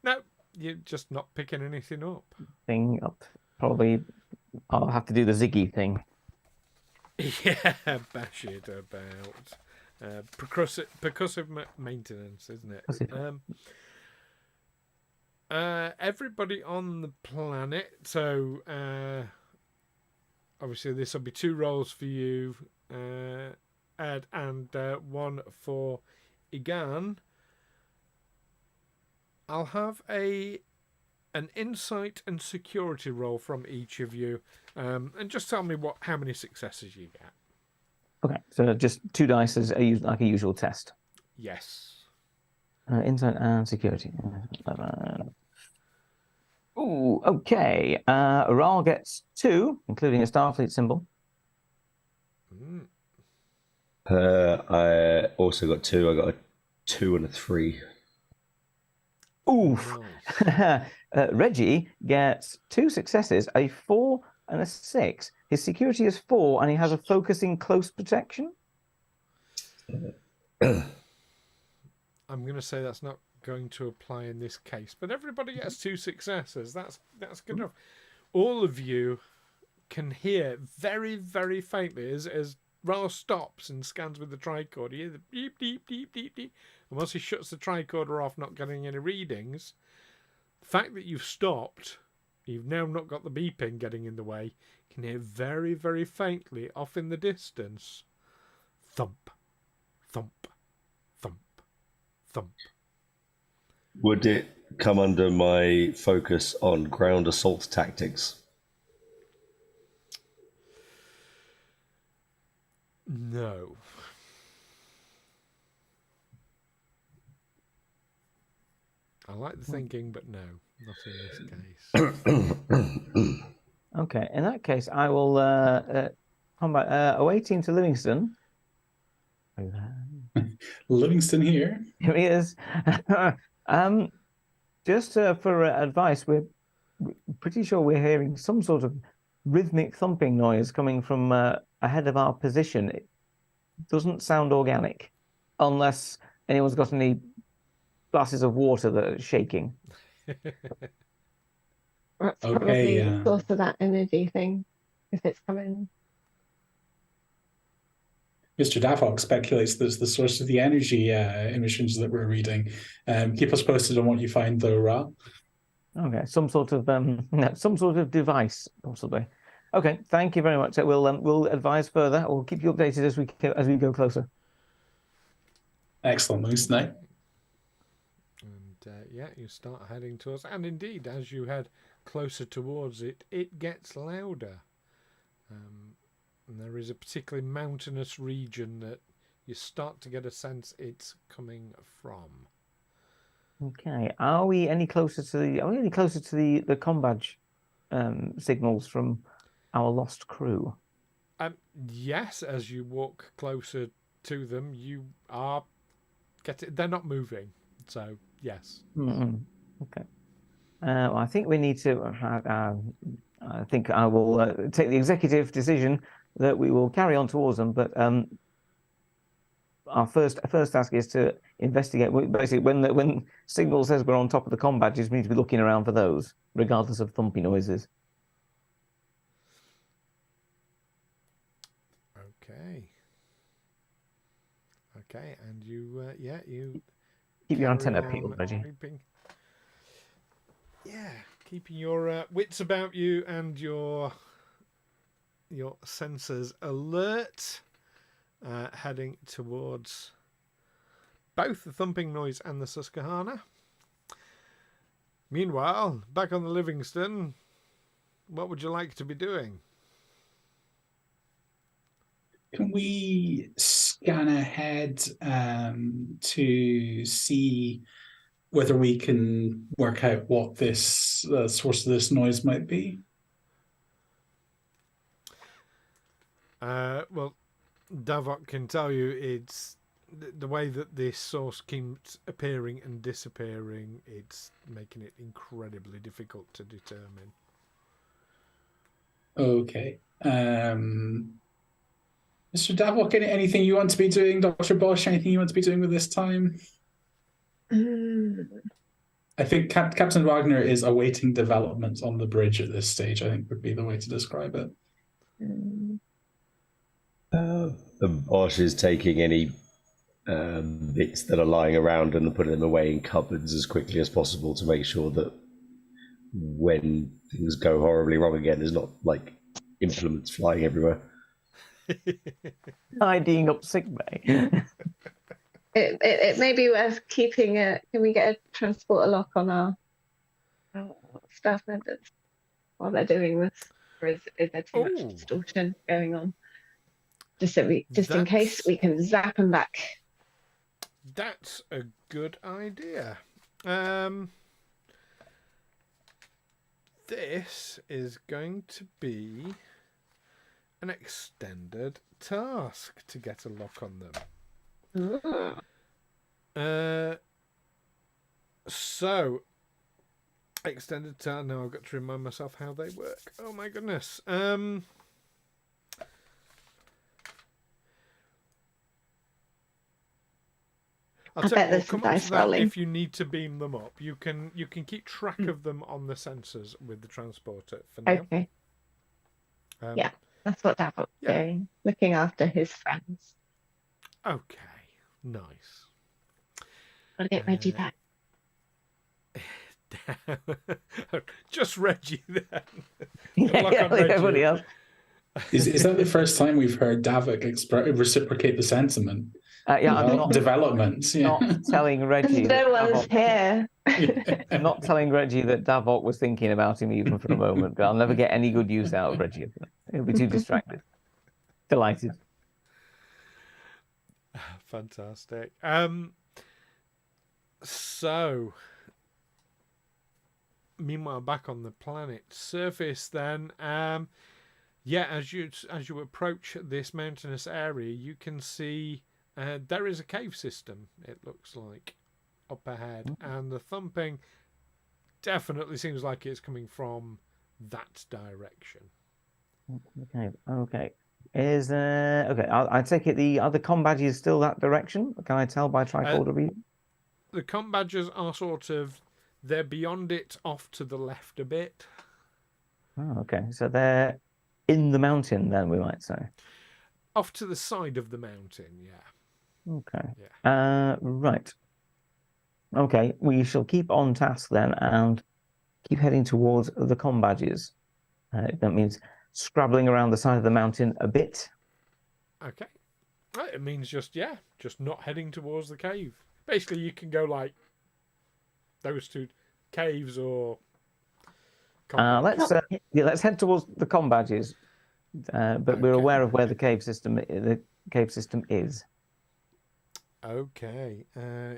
No, you're just not picking anything up. Thing up. Probably I'll have to do the Ziggy thing. Yeah, bash it about. Percussive maintenance, isn't it? Everybody on the planet. So obviously this will be 2 rolls for you, Ed, and 1 for Egan. I'll have an insight and security roll from each of you, and just tell me how many successes you get. Okay, so just 2 dice as like a usual test. Yes. Insight and security. 11. Ooh, okay. Wraal gets 2, including a Starfleet symbol. I also got 2. I got a 2 and a 3. Oof. Nice. Reggie gets 2 successes, a 4 and a 6. His security is 4, and he has a focus in close protection. I'm going to say that's not going to apply in this case, but everybody gets 2 successes. That's good enough. All of you can hear very, very faintly as Wraal stops and scans with the tricorder. You hear the beep, beep, beep, beep, beep. And once he shuts the tricorder off, not getting any readings, the fact that you've stopped, you've now not got the beeping getting in the way, you can hear very, very faintly off in the distance, thump, thump, thump, thump. Would it come under my focus on ground assault tactics? No. I like the thinking, but no, not in this case. Okay, in that case, I will combat 018 to Livingstone. Livingstone here. Here he is. Just for advice, we're pretty sure we're hearing some sort of rhythmic thumping noise coming from ahead of our position. It doesn't sound organic, unless anyone's got any glasses of water that are shaking. That's Okay, probably yeah. the source of that energy thing, if it's coming. Mr. Davok speculates that's the source of the energy emissions that we're reading. Keep us posted on what you find, though, Wraal. Okay, some sort of device, possibly. Okay, thank you very much. We'll advise further. We'll keep you updated as we go closer. Excellent. Thanks, tonight. And yeah, you start heading towards, and indeed, as you head closer towards it, it gets louder. And there is a particularly mountainous region that you start to get a sense it's coming from. Okay, are we any closer to the combat signals from our lost crew? Yes, as you walk closer to them, you are they're not moving, so yes. Okay. Well, I think we need to. I think I will take the executive decision that we will carry on towards them, but our first task is to investigate. Basically, when signal says we're on top of the combat, you just need to be looking around for those, regardless of thumpy noises. Okay, and you keep your carry antenna on peeled, Reggie. Keeping your wits about you and your sensors alert, heading towards both the thumping noise and the Susquehanna. Meanwhile, back on the Livingstone, what would you like to be doing? Can we scan ahead to see whether we can work out what this source of this noise might be? Well, Davok can tell you it's the way that this source keeps appearing and disappearing. It's making it incredibly difficult to determine. Okay. Mr. Davok, anything you want to be doing? Dr. Bosh, anything you want to be doing with this time? I think Captain Wagner is awaiting developments on the bridge at this stage, I think would be the way to describe it. The Bosh is taking any bits that are lying around and putting them away in cupboards as quickly as possible to make sure that when things go horribly wrong again, there's not like implements flying everywhere. Tidying up sick bay. It may be worth keeping can we get a transporter lock on our staff members while they're doing this? Or is there too much distortion going on? Just in case we can zap them back. That's a good idea. This is going to be an extended task to get a lock on them. So, extended task. Now I've got to remind myself how they work. Oh my goodness. I bet there's come some on dice to that rolling. if you need to beam them up. You can keep track of them on the sensors with the transporter for now. Okay. Yeah, that's what Davok's doing, looking after his friends. Okay, nice. Gotta get Reggie back. Just Reggie then. Yeah, on Reggie. everybody else. Is that the first time we've heard Davok reciprocate the sentiment? Yeah, I'm not developments. Yeah. not telling Reggie. No one's Davok, here. I'm not telling Reggie that Davok was thinking about him even for a moment. But I'll never get any good use out of Reggie. He'll be too distracted. Delighted. Fantastic. So, meanwhile, back on the planet's surface, then, yeah, as you approach this mountainous area, you can see there is a cave system. It looks like up ahead, and the thumping definitely seems like it's coming from that direction. Okay. Is there? Okay, I take it the other comm badge is still that direction. Can I tell by tricorder reading? The comm badges are they're beyond it, off to the left a bit. Oh, okay. So they're in the mountain, then we might say. Off to the side of the mountain, yeah. Okay. Yeah. Right. Okay, we shall keep on task then and keep heading towards the comm badges. That means scrabbling around the side of the mountain a bit. Okay. It means just not heading towards the cave. Basically, you can go like those two caves or. Let's head towards the comm badges, but we're aware of where the cave system is. Okay,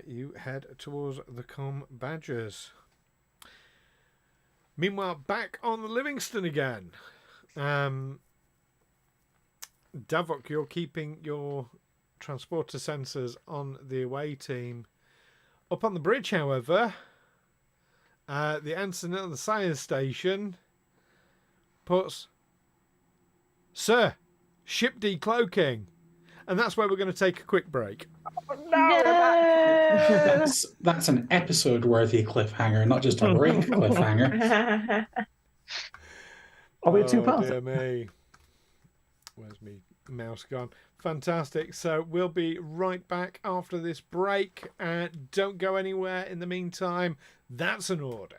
you head towards the comm badges. Meanwhile, back on the Livingstone again. Davok, you're keeping your transporter sensors on the away team. Up on the bridge, however, the ensign at the science station puts, "Sir, ship decloaking." And that's where we're going to take a quick break. That's an episode-worthy cliffhanger, not just a break cliffhanger. Are we two parts? Dear me. Where's me mouse gone? Fantastic. So we'll be right back after this break. Don't go anywhere in the meantime. That's an order.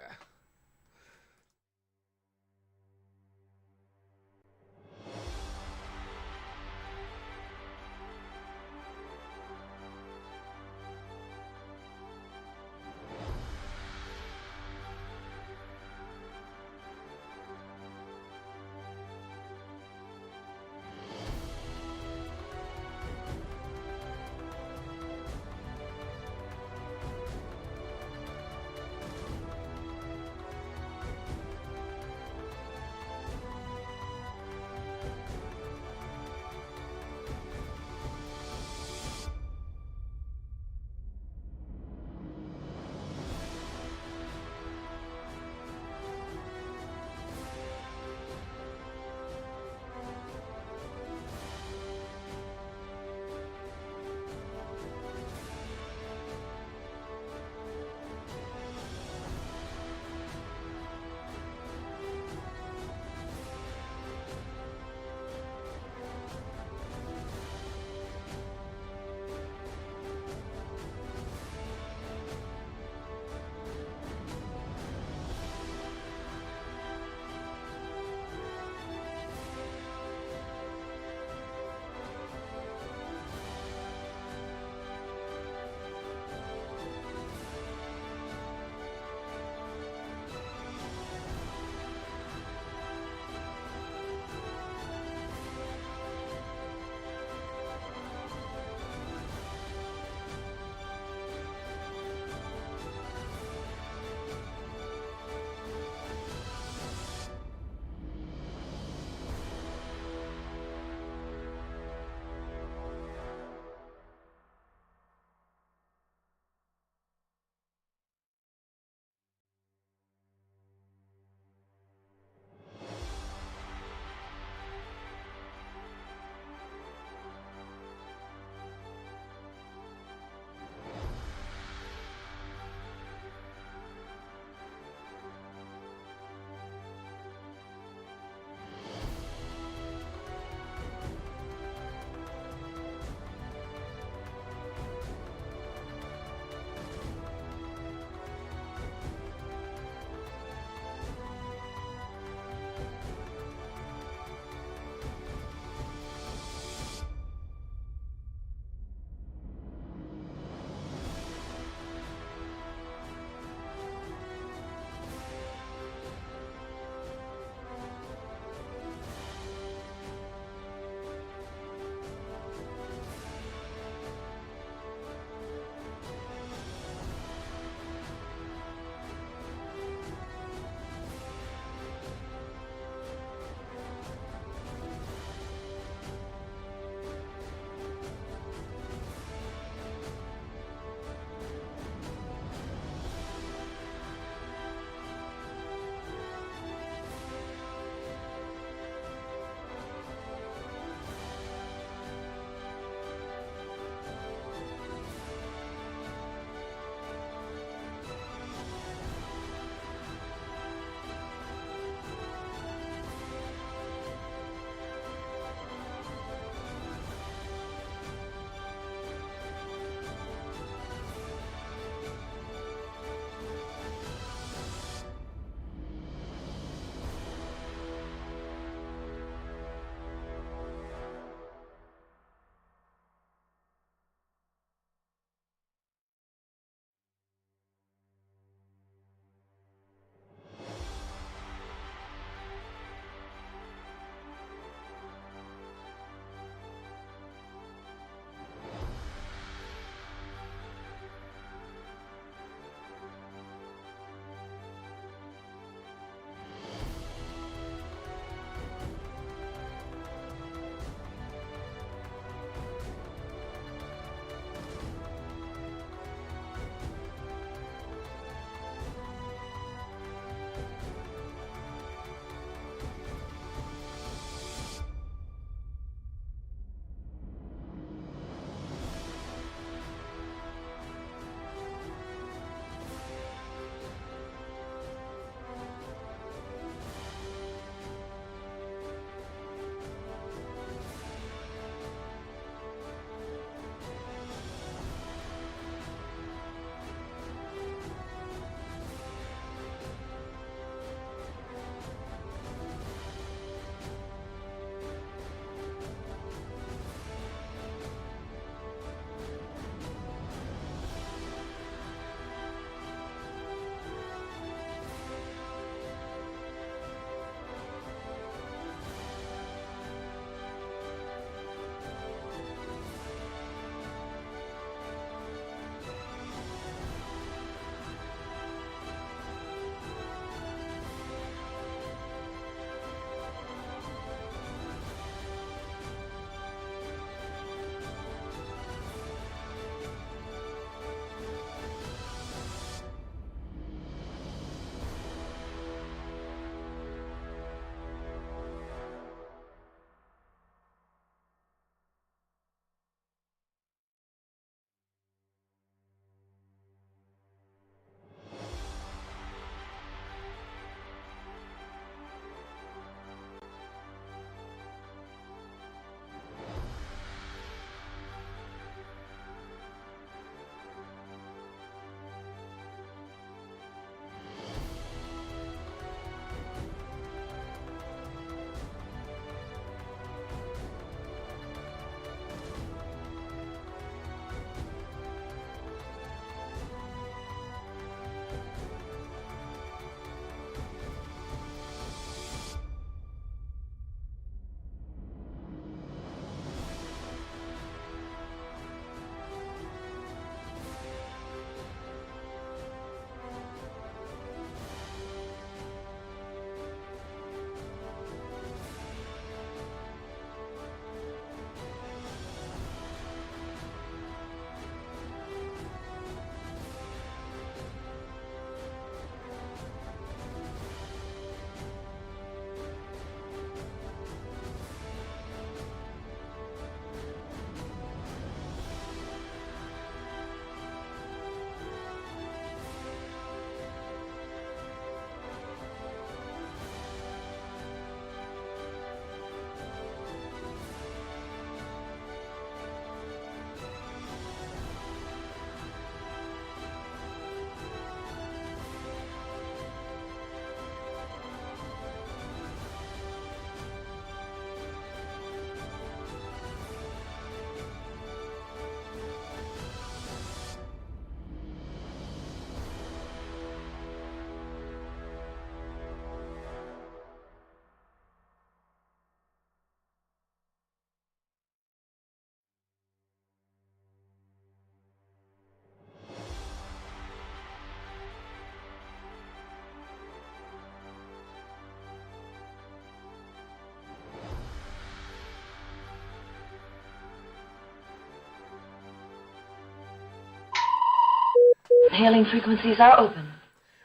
hailing frequencies are open.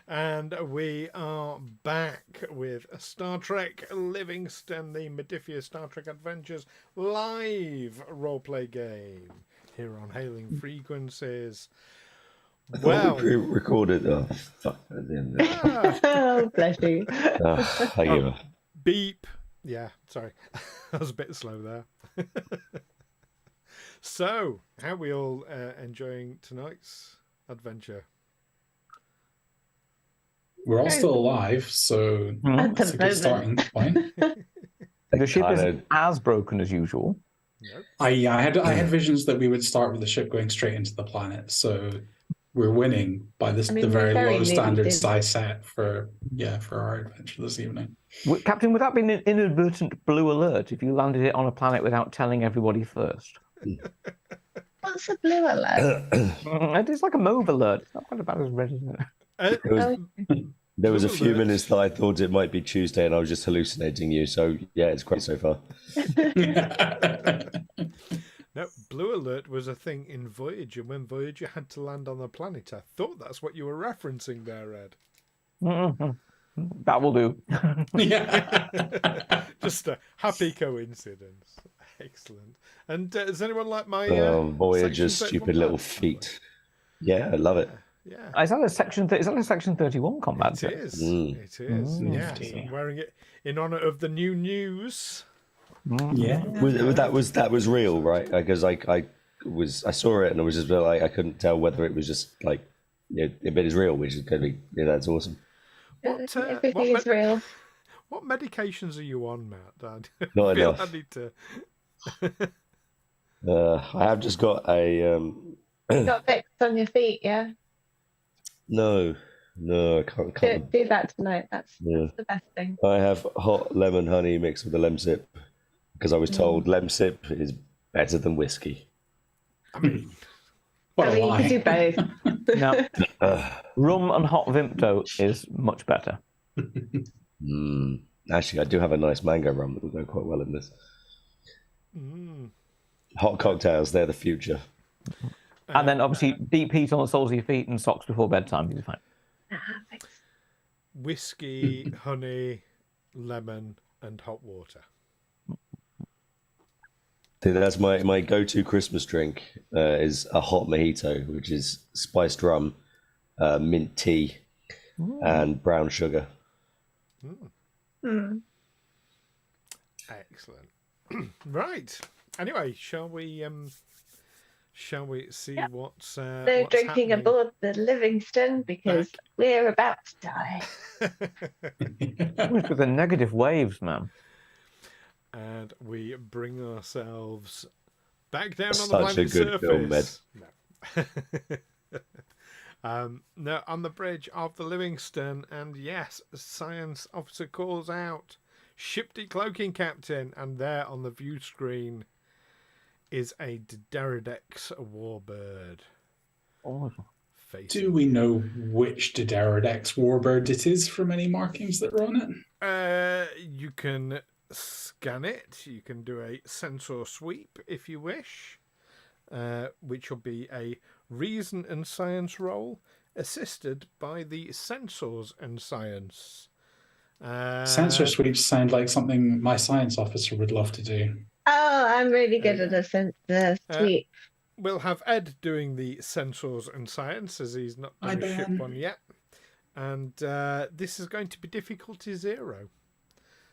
And we are back with Star Trek Livingstone, the Modiphius Star Trek Adventures live roleplay game here on Hailing Frequencies. Well, we recorded. Oh, fuck! At the end. Oh, bless you. I give up. Beep. Yeah, sorry. I was a bit slow there. So, how are we all enjoying tonight's adventure? We're all still alive, so that's a good starting point. The ship isn't as broken as usual. Nope. I had visions that we would start with the ship going straight into the planet, so we're winning by this the very low standards I set for our adventure this evening. Captain, would that be an inadvertent blue alert if you landed it on a planet without telling everybody first? What's a blue alert? It is like a mauve alert. It's not quite as bad as red, isn't it? There was a few minutes that I thought it might be Tuesday and I was just hallucinating you. So, yeah, it's great so far. No, blue alert was a thing in Voyager when Voyager had to land on the planet. I thought that's what you were referencing there, Ed. Mm-hmm. That will do. Yeah. Just a happy coincidence. Excellent. And does anyone like my Voyager's stupid little feet? Yeah, I love it. Yeah. Is that a section 31 combat? It is. It is. Yes. I'm wearing it in honor of the new news. Yeah. That was real, right? Because I saw it and I was just like I couldn't tell whether it was just like if it is real, which is going to be that's awesome. Everything is real. What medications are you on, Matt? Not enough. I need to. I have just got a. You got Vicks on your feet, yeah. No, I can't. Do that tonight. That's the best thing. I have hot lemon honey mixed with a Lemsip because I was told Lemsip is better than whiskey. I mean, what a you lie. can do both. No, rum and hot Vimto is much better. Actually, I do have a nice mango rum that will go quite well in this. Hot cocktails, they're the future. And then obviously deep heat on the soles of your feet and socks before bedtime. You'll be fine. Whiskey, honey, lemon, and hot water. See, that's my go-to Christmas drink is a hot mojito, which is spiced rum, mint tea, and brown sugar. Excellent. Right. Anyway, shall we see what's They're what's drinking happening? aboard the Livingstone because we're about to die. With the negative waves, man. And we bring ourselves back down on the Such a planet's good film, surface. No, on the bridge of the Livingstone, and yes, a science officer calls out, "Ship decloaking, Captain," and there on the view screen is a Dideridex warbird. Oh. Do we know which Dideridex warbird it is from any markings that are on it? You can scan it. You can do a sensor sweep if you wish, which will be a reason and science roll assisted by the sensors and science. Sensor sweeps sound like something my science officer would love to do. Oh, I'm really good at the sweep. We'll have Ed doing the sensors and science as he's not done a ship one yet. And this is going to be difficulty 0.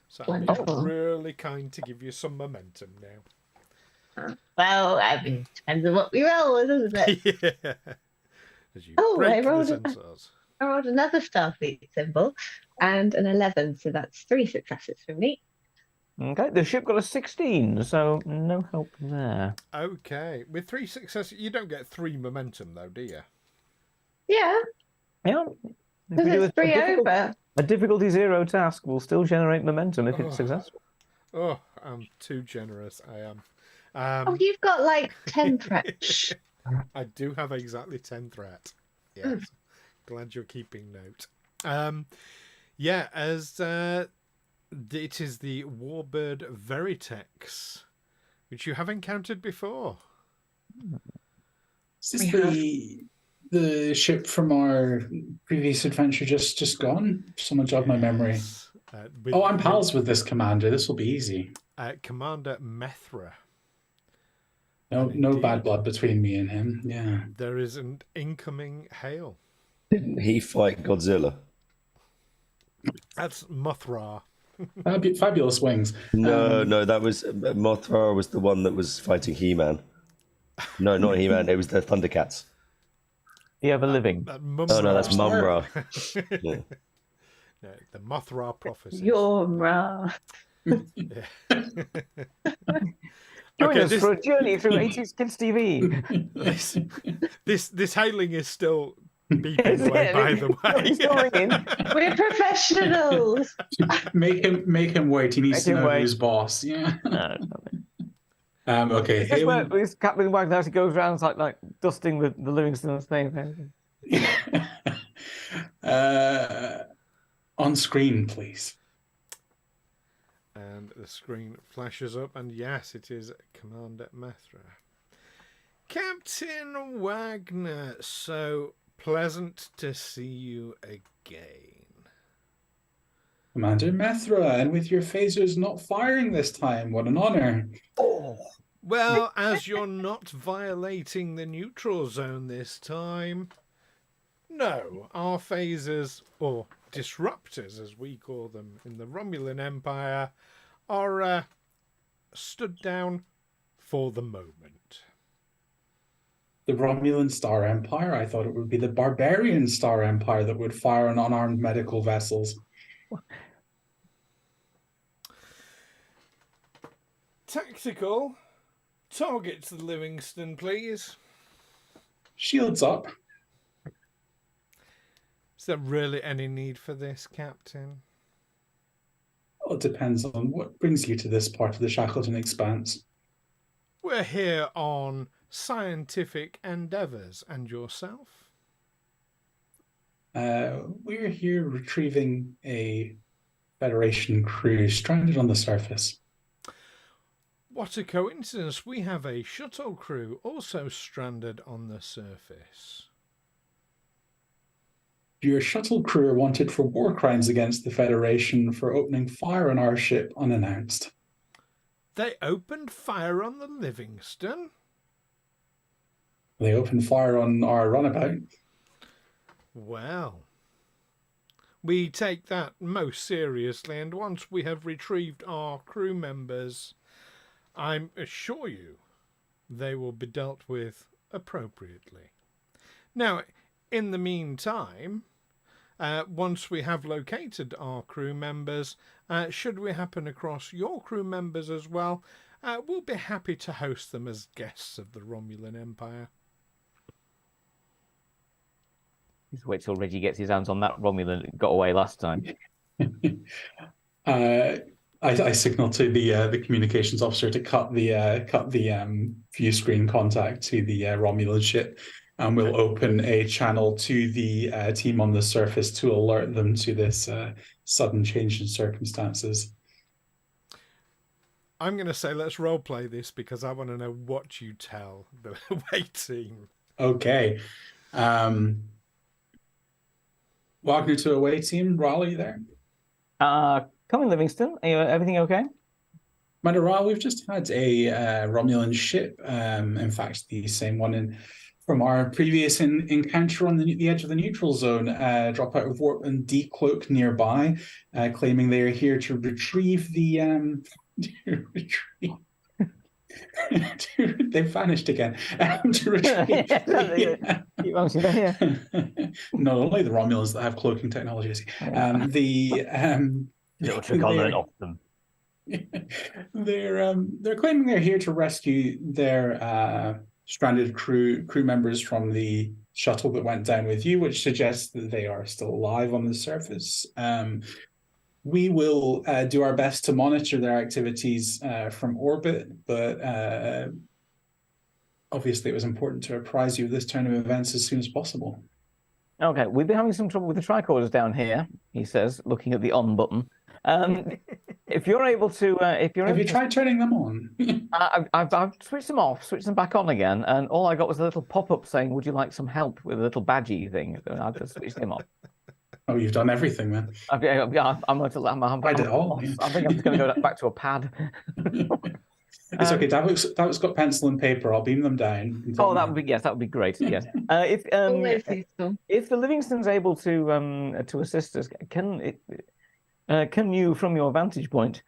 So I'm really kind to give you some momentum now. Well, I mean, it depends on what we roll, doesn't it? Yeah. As you I break rolled the sensors. I rolled another Starfleet symbol and an 11, so that's 3 successes for me. Okay, the ship got a 16, so no help there. Okay, with 3 successes, you don't get 3 momentum though, do you? Yeah, Yeah. because it's 3 over. A difficulty 0 task will still generate momentum if it's successful. Oh, I'm too generous. I am. Oh, you've got like 10 threats. I do have exactly 10 threat. Yes. Glad you're keeping note. As it is the warbird Veritex, which you have encountered before. Is this the ship from our previous adventure just gone? Someone jog my memory. Yes. I'm pals with this commander. This will be easy. Commander Methra. No bad blood between me and him. Yeah. There is an incoming hail. Didn't he fight Godzilla? That's Mothra. Fabulous wings. No, that was Mothra was the one that was fighting He-Man. No, not He-Man. It was the Thundercats. The ever living. Oh no, that's Mumra. Yeah. No, the Mothra prophecy. You're Wraal. Join us for a journey through 80s Kids TV. This hailing is still beeping away, by the way. We're professionals. Make him wait. He needs to know who's boss. Yeah. No, okay. This where this Captain Wagner actually goes around like dusting the Livingstone thing. On screen, please. And the screen flashes up, and yes, it is Commander Methra. Captain Wagner, so pleasant to see you again. Commander Methra, and with your phasers not firing this time, what an honor. Oh. Well, as you're not violating the neutral zone this time, no, our phasers, or disruptors as we call them in the Romulan Empire, are stood down for the moment. The Romulan Star Empire? I thought it would be the Barbarian Star Empire that would fire on unarmed medical vessels. Tactical. Targets the Livingstone, please. Shields up. Is there really any need for this, Captain? Well, it depends on what brings you to this part of the Shackleton Expanse. We're here on scientific endeavours, and yourself? We're here retrieving a Federation crew stranded on the surface. What a coincidence. We have a shuttle crew also stranded on the surface. Your shuttle crew are wanted for war crimes against the Federation for opening fire on our ship unannounced. They opened fire on the Livingstone? They opened fire on our runabout. Well, we take that most seriously, and once we have retrieved our crew members, I assure you they will be dealt with appropriately. Now, in the meantime, once we have located our crew members, should we happen across your crew members as well, we'll be happy to host them as guests of the Romulan Empire. Just wait till Reggie gets his hands on that Romulan that got away last time. I signal to the communications officer to cut the view screen contact to the Romulan ship, and we'll open a channel to the team on the surface to alert them to this sudden change in circumstances. I'm going to say let's roleplay this because I want to know what you tell the away team. Okay. Wagner to away team. Wraal, are you there? Coming, Livingstone. Everything okay? Commander Wraal, we've just had a Romulan ship, in fact, the same one from our previous encounter on the edge of the neutral zone, drop out of warp and decloak nearby, claiming they are here to retrieve the... They've vanished again. To retrieve not only the Romulans that have cloaking technology, little trick I'll learn off them. They're claiming they're here to rescue their stranded crew members from the shuttle that went down with you, which suggests that they are still alive on the surface. We will do our best to monitor their activities from orbit, but obviously it was important to apprise you of this turn of events as soon as possible. Okay, we've been having some trouble with the tricorders down here, he says, looking at the on button. If you're able to, Have you tried turning them on? I've switched them off, switched them back on again, and all I got was a little pop-up saying, "Would you like some help?" with a little badgy thing. I've just switched them off. Oh, you've done everything then. I'm Tried it all. I think I'm just going to go back to a pad. It's okay. Davok's got pencil and paper. I'll beam them down. Oh, that would be great. Yes. Always useful. If the Livingstone's able to assist us, can you, from your vantage point,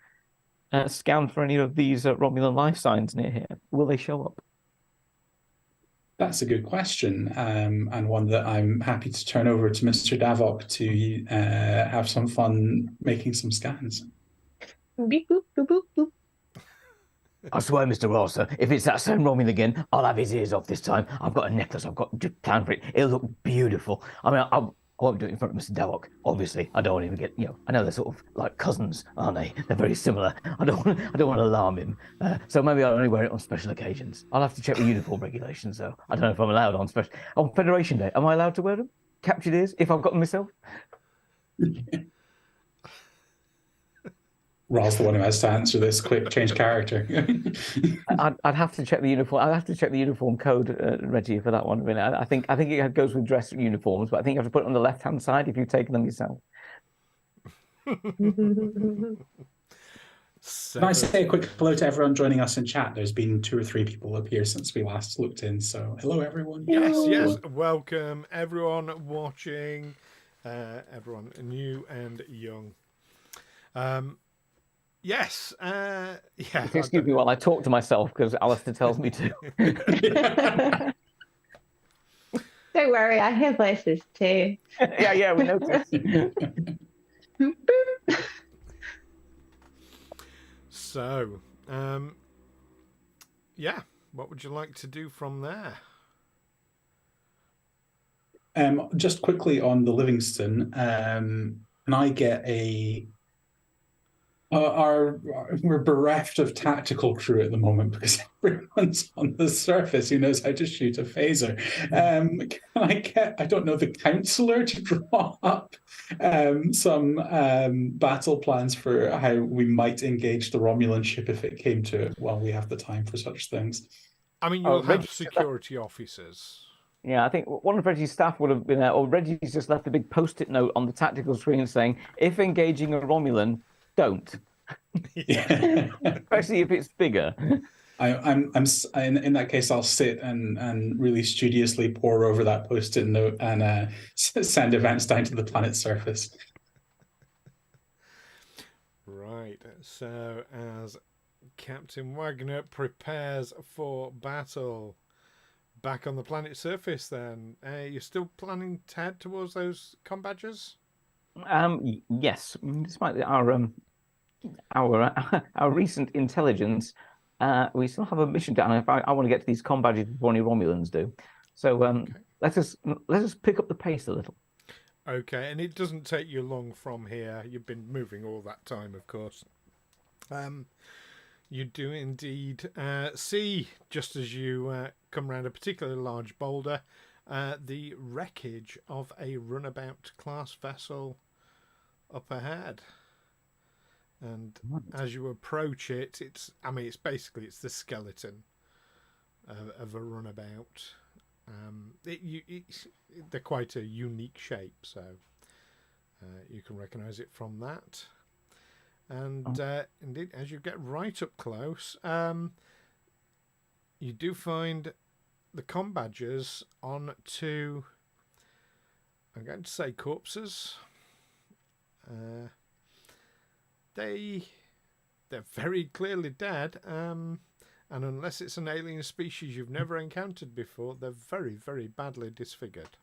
scan for any of these Romulan life signs near here? Will they show up? That's a good question, and one that I'm happy to turn over to Mr. Davok to have some fun making some scans. Beep, boop, boop, boop, boop. I swear, Mr. Wraal, sir, if it's that same Romulan again, I'll have his ears off this time. I've got a necklace. I've got just planned for it. It'll look beautiful. I mean, I won't do it in front of Mr. Davok. Obviously, I don't want him to get. I know they're sort of like cousins, aren't they? They're very similar. I don't want to alarm him. So maybe I'll only wear it on special occasions. I'll have to check the uniform regulations, though. I don't know if I'm allowed on Federation Day. Am I allowed to wear them? Captured ears if I've got them myself. Raal's the one who has to answer this. Quick, change character. I'd have to check the uniform. I'd have to check the uniform code, Reggie, for that one. I mean, I think it goes with dress uniforms, but I think you have to put it on the left-hand side if you've taken them yourself. Can I say a quick hello to everyone joining us in chat? There's been 2 or 3 people up here since we last looked in. So hello, everyone. Yes. Welcome, everyone watching, everyone new and young. Yes. Yeah. Excuse me while I talk to myself because Alastair tells me to. Don't worry, I hear voices too. Yeah, we noticed. So, yeah, what would you like to do from there? Just quickly on the Livingstone, can I get we're bereft of tactical crew at the moment because everyone's on the surface who knows how to shoot a phaser. Can I get, I don't know, the Counsellor to draw up some battle plans for how we might engage the Romulan ship if it came to it while we have the time for such things? I mean, you'll have security officers. Yeah, I think one of Reggie's staff would have been there, or Reggie's just left a big post-it note on the tactical screen saying, if engaging a Romulan, don't. Yeah. Especially if it's bigger. I'm in that case, I'll sit and really studiously pore over that post-it note and send events down to the planet's surface. Right. So as Captain Wagner prepares for battle back on the planet's surface, then you're still planning to head towards those comm badges? Yes, despite our recent intelligence, we still have a mission to. And I want to get to these comm badges before any Romulans do. So okay. let us pick up the pace a little. Okay, and it doesn't take you long from here. You've been moving all that time, of course. You do indeed see, just as you come around a particularly large boulder, the wreckage of a runabout class vessel up ahead. And as you approach it, it's the skeleton of a runabout. They're quite a unique shape, so you can recognise it from that. And indeed, as you get right up close, you do find the comm badges on 2, I'm going to say corpses. They're very clearly dead, and unless it's an alien species you've never encountered before, they're very, very badly disfigured.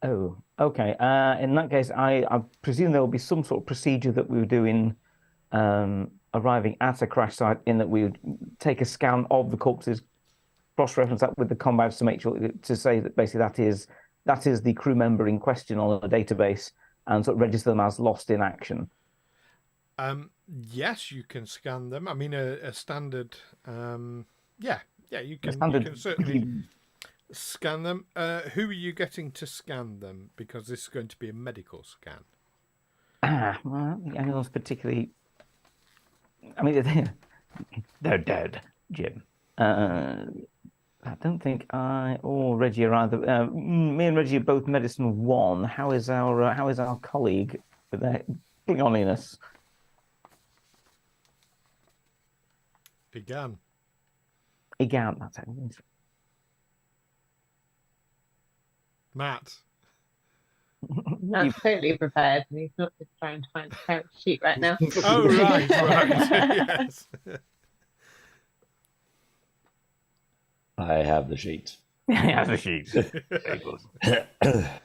Oh, okay. In that case, I presume there will be some sort of procedure that we would do in arriving at a crash site, in that we would take a scan of the corpses, cross-reference that with the comm badge to make sure to say that basically that is the crew member in question on a database, and sort of register them as lost in action. Yes, you can scan them. I mean, a standard. You can certainly scan them. Who are you getting to scan them? Because this is going to be a medical scan. Well, anyone's particularly. I mean, they're dead, Jim. I don't think I or Reggie are either. Me and Reggie are both medicine 1. How is our colleague with their Klingoniness? Began. That's it. Matt. Matt's totally prepared, and he's not just trying to find a character sheet right now. Oh, right. Yes. I have the sheet. I have the sheet. Very good.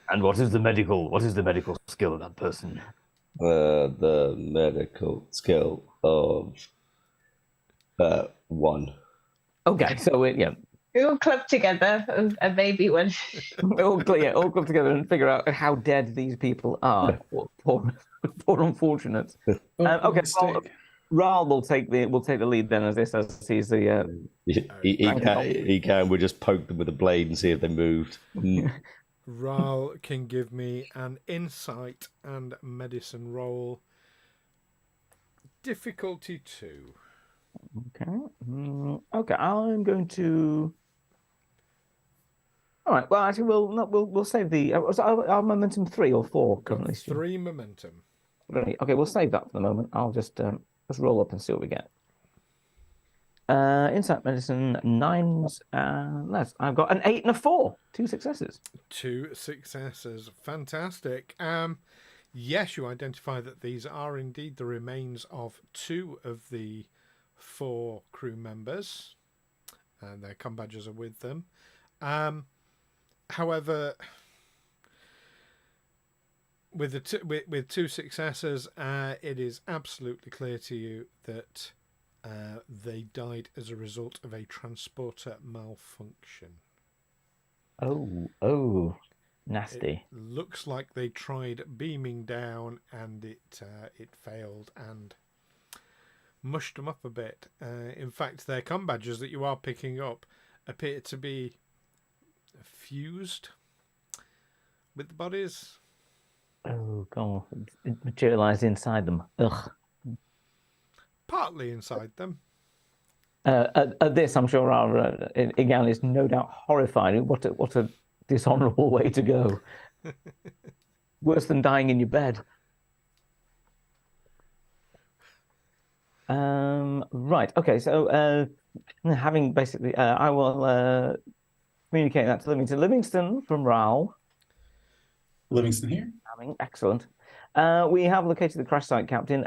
And what is the medical skill of that person? The medical skill of 1. Okay, so We all club together, and maybe one. all club together and figure out how dead these people are. Poor unfortunate. Okay, well, Wraal will take the lead then, as he's the. He can. We'll just poke them with a blade and see if they moved. Wraal can give me an insight and medicine roll. Difficulty 2. Okay, I'm going to. All right. Well, actually, we'll save the. Our momentum 3 or 4 currently. 3 momentum. Right. Okay, we'll save that for the moment. I'll just roll up and see what we get. Insight medicine 9s. I've got an 8 and a 4. 2 successes. 2 successes. Fantastic. Yes, you identify that these are indeed the remains of 2 of the 4 crew members, and their com badges are with them. However, with 2 successes, it is absolutely clear to you that they died as a result of a transporter malfunction. Oh, nasty. It looks like they tried beaming down and it failed and mushed them up a bit. In fact, their com badges that you are picking up appear to be fused with the bodies. Oh god, it materialized inside them. Ugh. Partly inside them. At this, I'm sure our Igain is no doubt horrified. What a dishonourable way to go. Worse than dying in your bed. Right. Okay. So, having basically, I will communicate that to Livingstone from Wraal. Livingstone here. Excellent. We have located the crash site, Captain.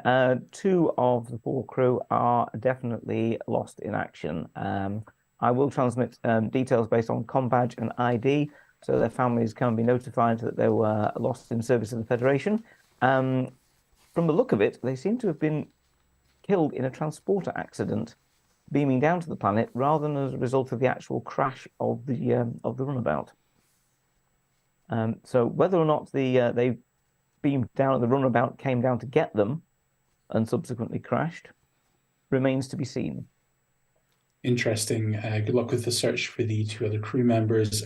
2 of the 4 crew are definitely lost in action. I will transmit details based on com badge and ID, so their families can be notified that they were lost in service of the Federation. From the look of it, they seem to have been killed in a transporter accident, beaming down to the planet, rather than as a result of the actual crash of the runabout. So whether or not they beamed down at the runabout came down to get them and subsequently crashed remains to be seen. Interesting. Good luck with the search for the 2 other crew members.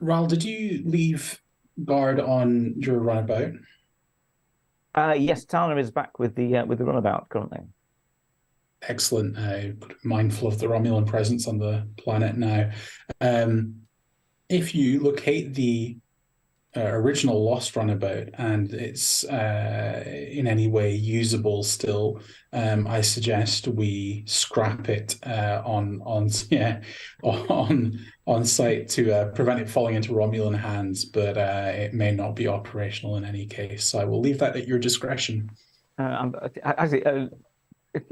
Wraal, did you leave guard on your runabout? Yes, Tana is back with the runabout currently. Excellent. Mindful of the Romulan presence on the planet now. If you locate the original lost runabout and it's in any way usable still, I suggest we scrap it on site to prevent it falling into Romulan hands, but it may not be operational in any case. So I will leave that at your discretion.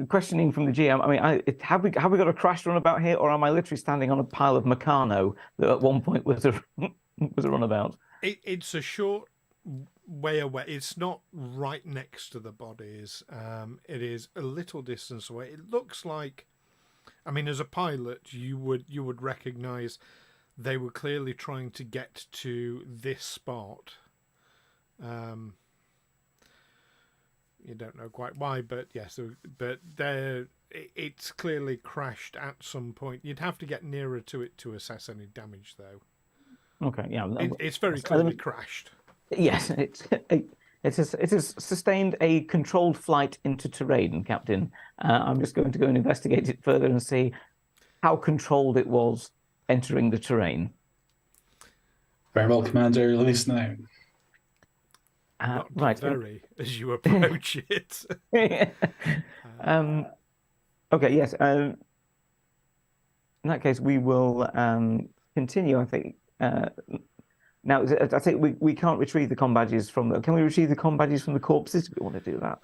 Questioning from the GM. I mean, have we got a crash runabout here, or am I literally standing on a pile of Meccano that at one point was a runabout? It's a short way away. It's not right next to the bodies. It is a little distance away. It looks like, I mean, as a pilot, you would recognise they were clearly trying to get to this spot. You don't know quite why, but yes, but it's clearly crashed at some point. You'd have to get nearer to it to assess any damage, though. Okay, yeah. It's very clearly crashed. Yes, It has sustained a controlled flight into terrain, Captain. I'm just going to go and investigate it further and see how controlled it was entering the terrain. Very well, Commander. Livingstone out. Not right. very as you approach it. Okay, yes. In that case, we will continue, I think. Now, I think we can't retrieve the comm badges from the... Can we retrieve the comm badges from the corpses? Do we want to do that?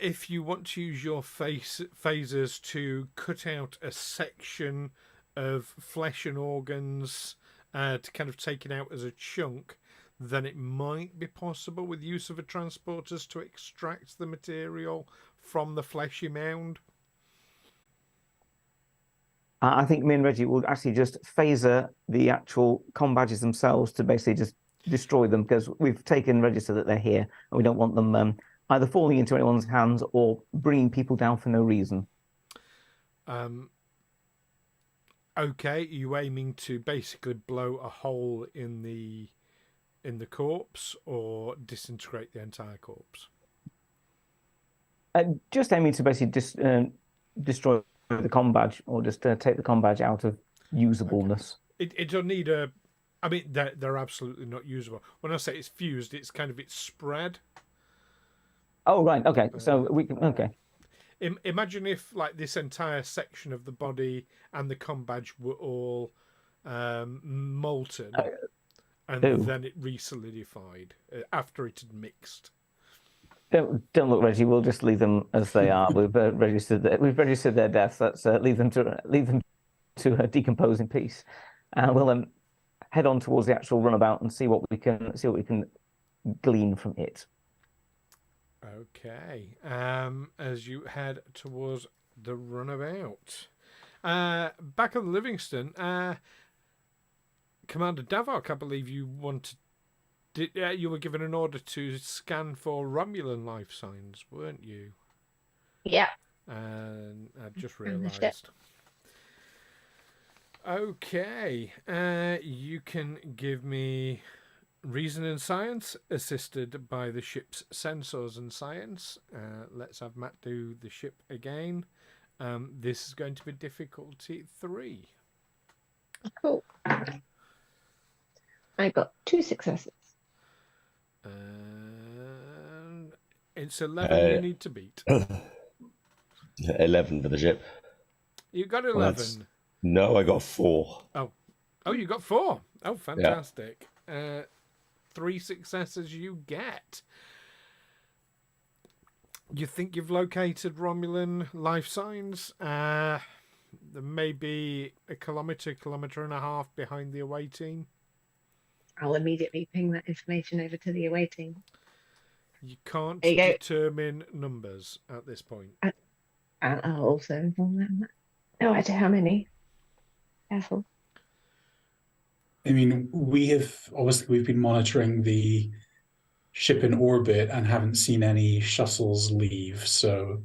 If you want to use your phasers to cut out a section of flesh and organs to kind of take it out as a chunk, then it might be possible with use of a transporters to extract the material from the fleshy mound. I think me and Reggie will actually just phaser the actual comm badges themselves to basically just destroy them, because we've taken register that they're here and we don't want them either falling into anyone's hands or bringing people down for no reason. Okay, are you aiming to basically blow a hole in the corpse or disintegrate the entire corpse? Just aiming to basically destroy the comm badge, or just take the comm badge out of usableness. Okay. It don't need a... I mean, they're absolutely not usable. When I say it's fused, it's spread. Oh, right. Okay. So we can... Okay. Imagine if, like, this entire section of the body and the comm badge were all molten, and then it re-solidified after it had mixed. Don't look, Reggie. We'll just leave them as they are. We've registered their deaths. Let's leave them to decompose in peace, and we'll head on towards the actual runabout and see what we can glean from it. Okay. As you head towards the runabout, back on Livingstone, Commander Davok, I believe you wanted. You were given an order to scan for Romulan life signs, weren't you? Yeah. And I've just realised. Okay. You can give me reason and science, assisted by the ship's sensors and science. Let's have Matt do the ship again. This is going to be difficulty 3. Cool. I got 2 successes. It's 11 you need to beat. 11 for the ship. You got 11. No, I got 4. Oh, you got 4. Oh, fantastic. 3 successes you get. You think you've located Romulan life signs? There may be a kilometre and a half behind the away team. I'll immediately ping that information over to the away team. You can't determine numbers at this point. And I'll also inform them. No idea how many. Careful. I mean, we've been monitoring the ship in orbit and haven't seen any shuttles leave. So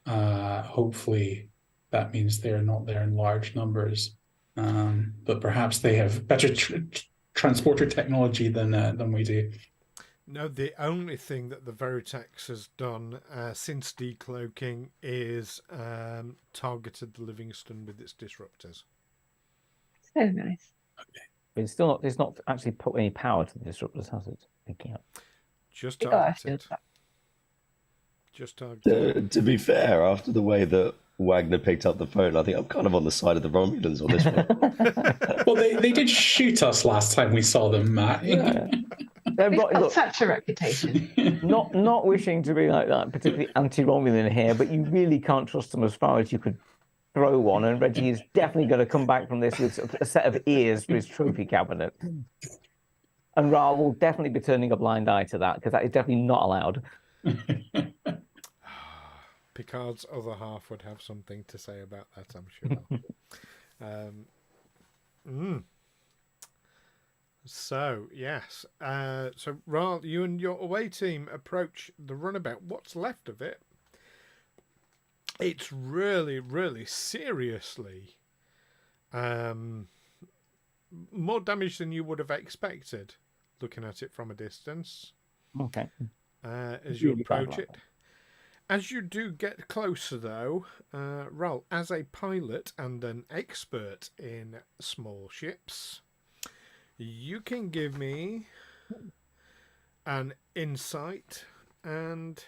hopefully that means they're not there in large numbers. But perhaps they have better transporter technology than we do. No, the only thing that the Veritex has done since decloaking is targeted the Livingstone with its disruptors. So nice. Okay. It's not actually put any power to the disruptors, has it? Picking up. Just targeted. Just targeted. To be fair, after the way that Wagner picked up the phone, I think I'm kind of on the side of the Romulans on this one. Well, they did shoot us last time we saw them, Matt. Yeah. We've got such a reputation. Not wishing to be like that, particularly anti-Romulan here, but you really can't trust them as far as you could throw one. And Reggie is definitely going to come back from this with a set of ears for his trophy cabinet. And Wraal will definitely be turning a blind eye to that, because that is definitely not allowed. Picard's other half would have something to say about that, I'm sure. So, yes. So, Wraal, you and your away team approach the runabout. What's left of it? It's really, really seriously more damage than you would have expected, looking at it from a distance. Okay. As you Really bad approach it. As you do get closer, though, Wraal, as a pilot and an expert in small ships, you can give me an insight and...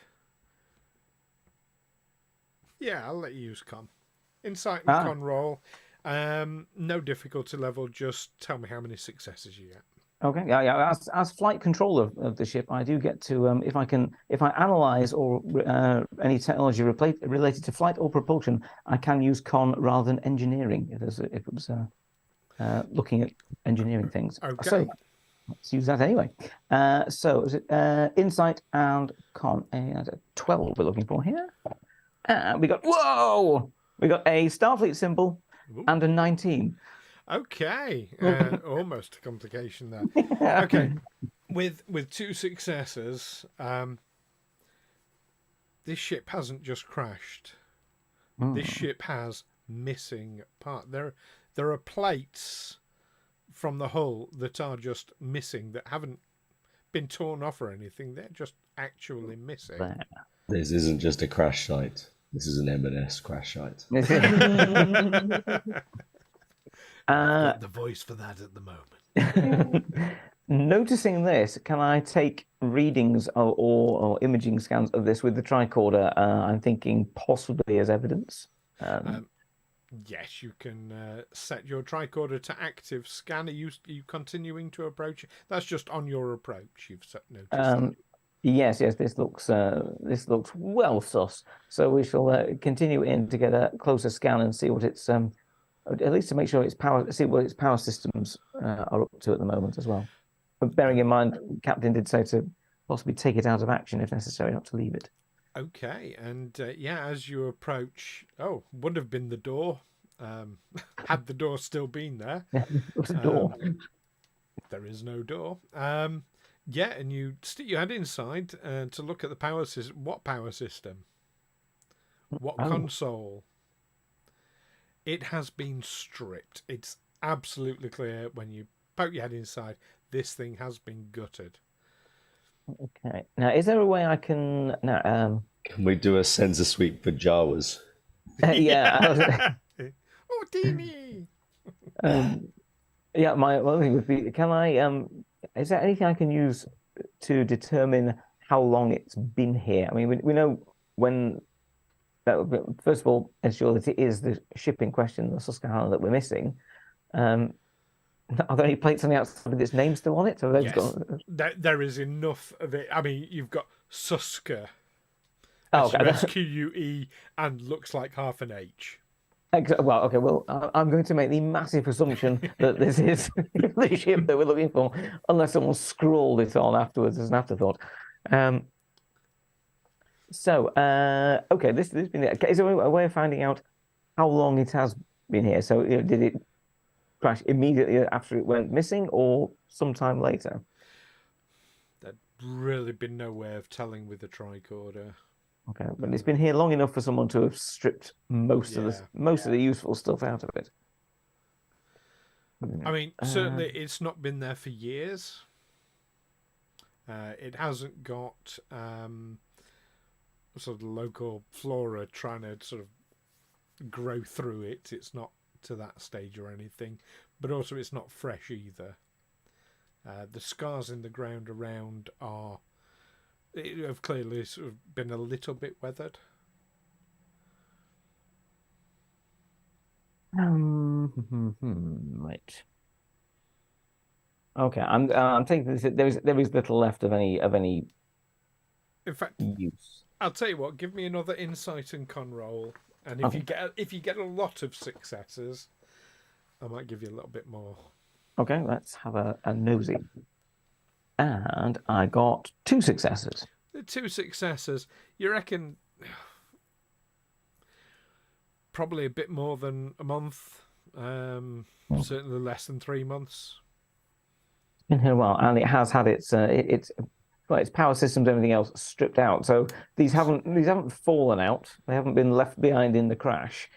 Yeah, I'll let you use con. Insight and con roll. No difficulty level, just tell me how many successes you get. Okay, yeah. As flight controller of the ship, I do get to if I analyze or any technology related to flight or propulsion, I can use con rather than engineering if it was looking at engineering things. Okay. So let's use that anyway. So is it insight and con? A 12 we're looking for here. We got a Starfleet symbol and a 19. Okay, almost a complication there. Okay, with 2 successes, this ship hasn't just crashed. This ship has missing part. There are plates from the hull that are just missing, that haven't been torn off or anything. They're just actually missing. This isn't just a crash site. This is an M&S crash site. I've got the voice for that at the moment. Noticing this, can I take readings or imaging scans of this with the tricorder? I'm thinking possibly as evidence. Yes, you can set your tricorder to active scan. Are you continuing to approach it? That's just on your approach. You've noticed. Yes. This looks well sus. So we shall continue in to get a closer scan and see what it's at least to make sure see what its power systems are up to at the moment as well. But bearing in mind, Captain did say to possibly take it out of action if necessary, not to leave it. Okay, and as you approach, would have been the door, had the door still been there. What's a door? There is no door. And you stick your head inside to look at the power system. What power system? What console? It has been stripped. It's absolutely clear when you poke your head inside. This thing has been gutted. Okay. Now, is there a way I can? Can we do a sensor sweep for Jawas? Yeah. Oh, Dini. My thing would be: can I? Is there anything I can use to determine how long it's been here? I mean, we know when. First of all, ensure that it is the ship in question, the Susquehanna, that we're missing. Are there any plates on the outside with its name still on it? Or Yes, there is enough of it. I mean, you've got Susker, SQUE, and looks like half an H. Well, okay. Well, I'm going to make the massive assumption that this is the ship that we're looking for, unless someone scrawled it on afterwards as an afterthought. Okay, this has been. Is there a way of finding out how long it has been here? So, did it crash immediately after it went missing, or sometime later? There'd really been no way of telling with the tricorder. Okay, but it's been here long enough for someone to have stripped most of the useful stuff out of it. I mean, certainly it's not been there for years. It hasn't got sort of local flora trying to sort of grow through it. It's not to that stage or anything, but also it's not fresh either. The scars in the ground around have clearly sort of been a little bit weathered. Right. Okay, I'm thinking there is little left of any In fact, use. I'll tell you what. Give me another insight and con roll, and if you get a lot of successes, I might give you a little bit more. Okay, let's have a nosy. And I got 2 successes. The 2 successes. You reckon probably a bit more than a month. Certainly less than 3 months. It's been here a while, and it has had its power systems, everything else stripped out. So these haven't fallen out. They haven't been left behind in the crash.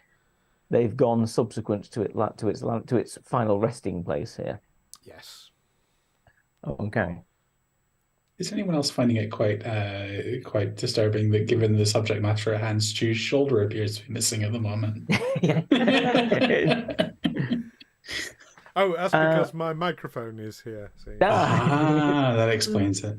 They've gone subsequent to its final resting place here. Yes. Okay. Is anyone else finding it quite disturbing that, given the subject matter at hand, Stu's shoulder appears to be missing at the moment? Oh, that's because my microphone is here. See? That explains it.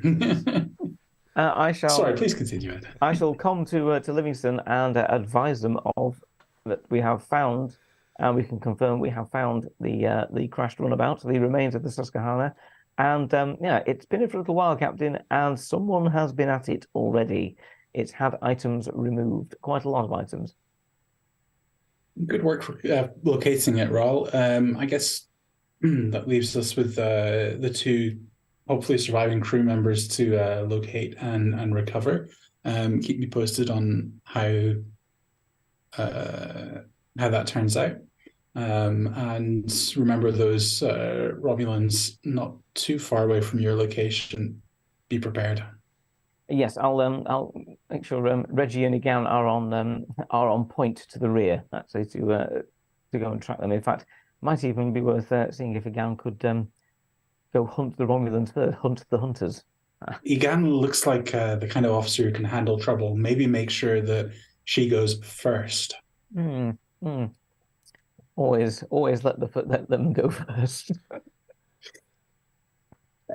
I shall. Sorry, please continue it. I shall come to Livingstone and advise them of that we have found, and we can confirm we have found the crashed runabout, the remains of the Susquehanna, and yeah, it's been here for a little while, Captain, and someone has been at it already. It's had items removed, quite a lot of items. Good work for locating it, Wraal. I guess that leaves us with the two hopefully surviving crew members to locate and recover. Keep me posted on how that turns out. And remember those Romulans not too far away from your location. Be prepared. Yes, I'll make sure Reggie and Egan are on point to the rear, actually, to go and track them. In fact, might even be worth seeing if Egan could go hunt the Romulans first, hunt the hunters. Egan looks like the kind of officer who can handle trouble. Maybe make sure that she goes first. Always let them go first.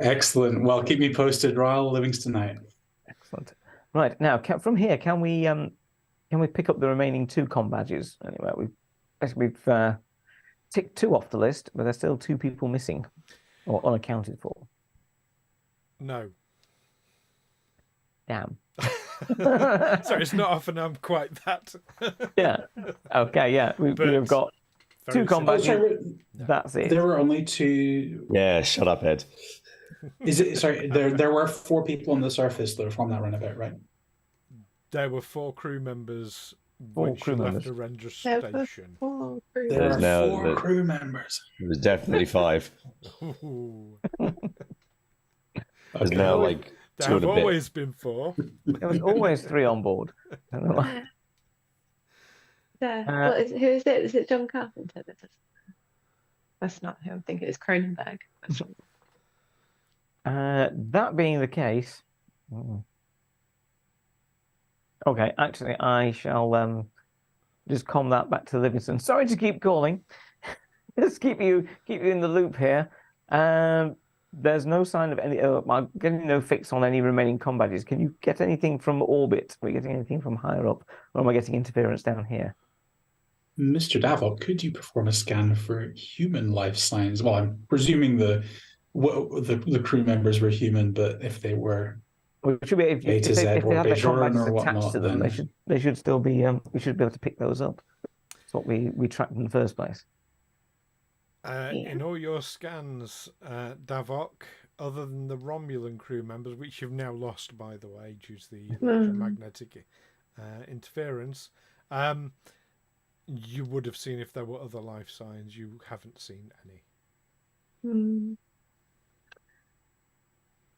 Excellent. Well, keep me posted, Wraal. Livingstone out. Excellent. Right, now from here, can we pick up the remaining 2 comm badges? Anyway, we've ticked 2 off the list, but there's still 2 people missing or unaccounted for. No. Damn. Sorry, it's not often I'm quite that. Yeah. Okay. Yeah, we've got 2 comm badges. That's it. There were only 2. Yeah, shut up, Ed. Is it? Sorry, there were 4 people on the surface that were from that runabout, right? There were 4 crew members. 4 crew members. Left a ranger station. There were 4 crew members. It was definitely 5. There's now like there 2 have and a bit. always been 4. There was always 3 on board. Who is it? Is it John Carpenter? That's not who I'm thinking. It's Cronenberg. That being the case, okay. Actually, I shall just comm that back to Livingstone. Sorry to keep calling. Just keep you in the loop here. There's no sign of any. I'm getting no fix on any remaining comm badges. Can you get anything from orbit? Are we getting anything from higher up, or am I getting interference down here? Mr. Davok, could you perform a scan for human life signs? Well, I'm presuming the crew members were human, but if they were should be, if they have their comm badges attached to them, then they should still be. We should be able to pick those up. That's what we tracked in the first place. In all your scans, Davok, other than the Romulan crew members, which you've now lost, by the way, due to the electromagnetic interference, you would have seen if there were other life signs. You haven't seen any.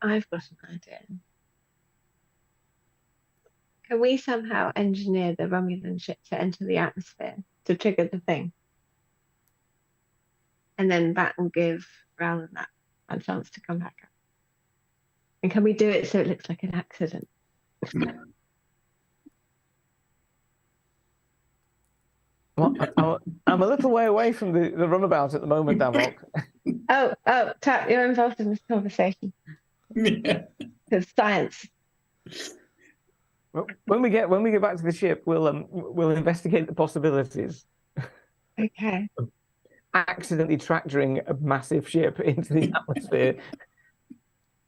I've got an idea. Can we somehow engineer the Romulan ship to enter the atmosphere to trigger the thing? And then that will give Wraal and that a chance to come back up. And can we do it so it looks like an accident? Well, I'm a little way away from the runabout at the moment, Davok. Oh, Tat, you're involved in this conversation. Because science. Well, when we get back to the ship, we'll investigate the possibilities. Okay. Accidentally tractoring a massive ship into the atmosphere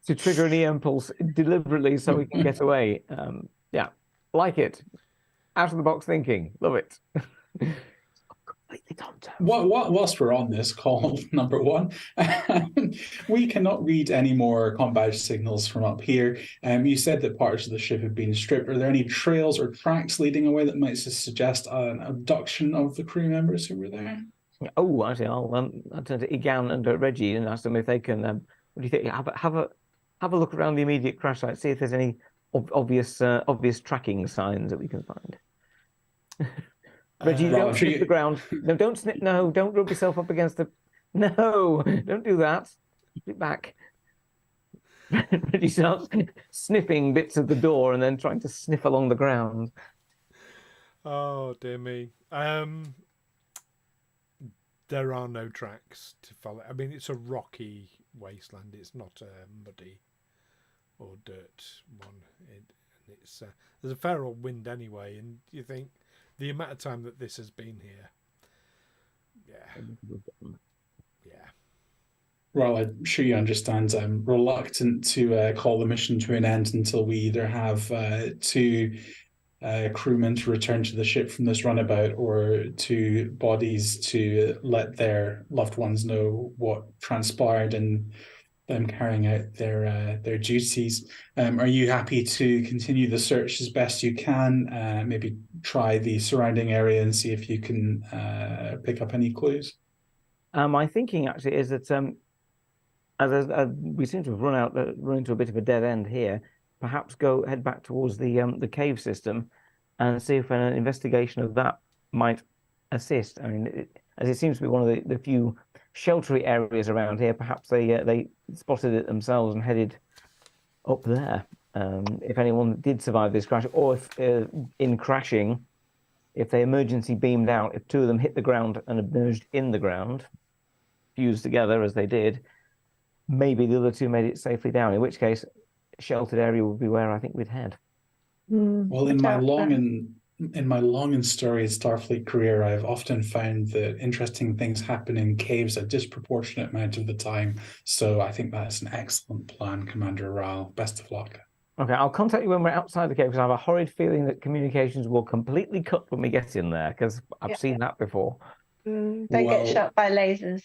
to trigger an E-impulse deliberately so we can get away. Yeah, like it. Out of the box thinking. Love it. Completely whilst we're on this call, number 1, we cannot read any more comm badge signals from up here. You said that parts of the ship have been stripped. Are there any trails or tracks leading away that might suggest an abduction of the crew members who were there? Oh, actually, I'll turn to Egan and Reggie and ask them if they can. What do you think? Have a look around the immediate crash site. See if there's any obvious tracking signs that we can find. Reggie, don't sniff the ground. No, don't snip. No, don't rub yourself up against the. No, don't do that. Keep it back. Reggie starts sniffing bits of the door and then trying to sniff along the ground. Oh dear me. There are no tracks to follow. I mean, it's a rocky wasteland. It's not a muddy or dirt one. It's there's a fair old wind anyway, and you think the amount of time that this has been here. Yeah. Well, I'm sure you understand I'm reluctant to call the mission to an end until we either have two crewmen to return to the ship from this runabout or two bodies to let their loved ones know what transpired and them carrying out their duties. Are you happy to continue the search as best you can? Maybe try the surrounding area and see if you can pick up any clues? My thinking actually is that as we seem to have run into a bit of a dead end here, perhaps head back towards the cave system and see if an investigation of that might assist. I mean, as it seems to be one of the few sheltery areas around here, perhaps they spotted it themselves and headed up there. If anyone did survive this crash, or if in crashing, if they emergency beamed out, if two of them hit the ground and emerged in the ground, fused together as they did, maybe the other two made it safely down, in which case a sheltered area would be where I think we'd head. Well, in my long and storied Starfleet career, I've often found that interesting things happen in caves a disproportionate amount of the time. So I think that's an excellent plan, Commander Wraal. Best of luck. Okay, I'll contact you when we're outside the cave because I have a horrid feeling that communications will completely cut when we get in there because I've seen that before. Don't get shot by lasers.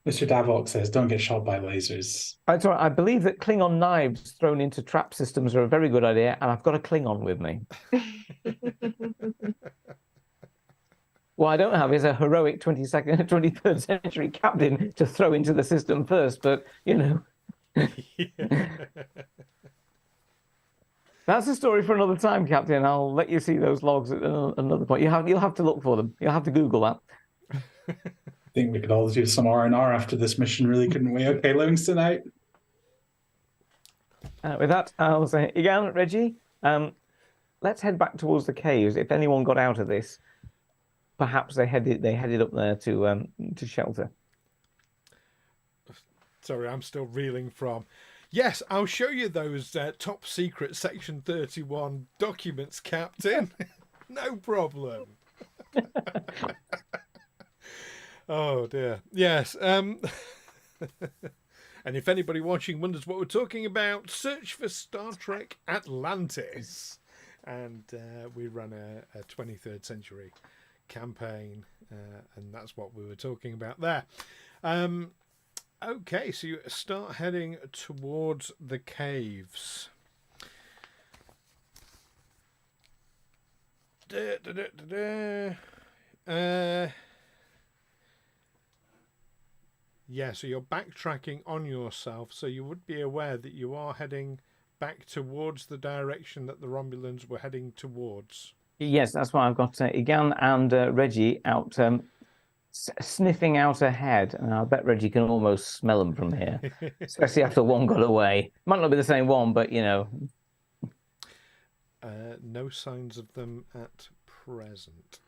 Mr. Davok says, don't get shot by lasers. That's all right. I believe that Klingon knives thrown into trap systems are a very good idea, and I've got a Klingon with me. What I don't have is a heroic 23rd century captain to throw into the system first, but, you know. That's a story for another time, Captain. I'll let you see those logs at another point. You'll have to look for them. You'll have to Google that. I think we could all do some R&R after this mission, really, couldn't we? Okay, Livingstone out. With that, I'll say, again, Reggie, let's head back towards the caves. If anyone got out of this, perhaps they headed up there to shelter. Sorry, I'm still reeling from. Yes, I'll show you those top secret Section 31 documents, Captain. No problem. Oh dear. Yes. And if anybody watching wonders what we're talking about, search for Star Trek Atlantis. And we run a 23rd century campaign, and that's what we were talking about there. Okay, so you start heading towards the caves. Yeah, so you're backtracking on yourself, so you would be aware that you are heading back towards the direction that the Romulans were heading towards. Yes, that's why I've got Igan and Reggie out sniffing out ahead. And I bet Reggie can almost smell them from here, especially after one got away. Might not be the same one, but, you know. No signs of them at present.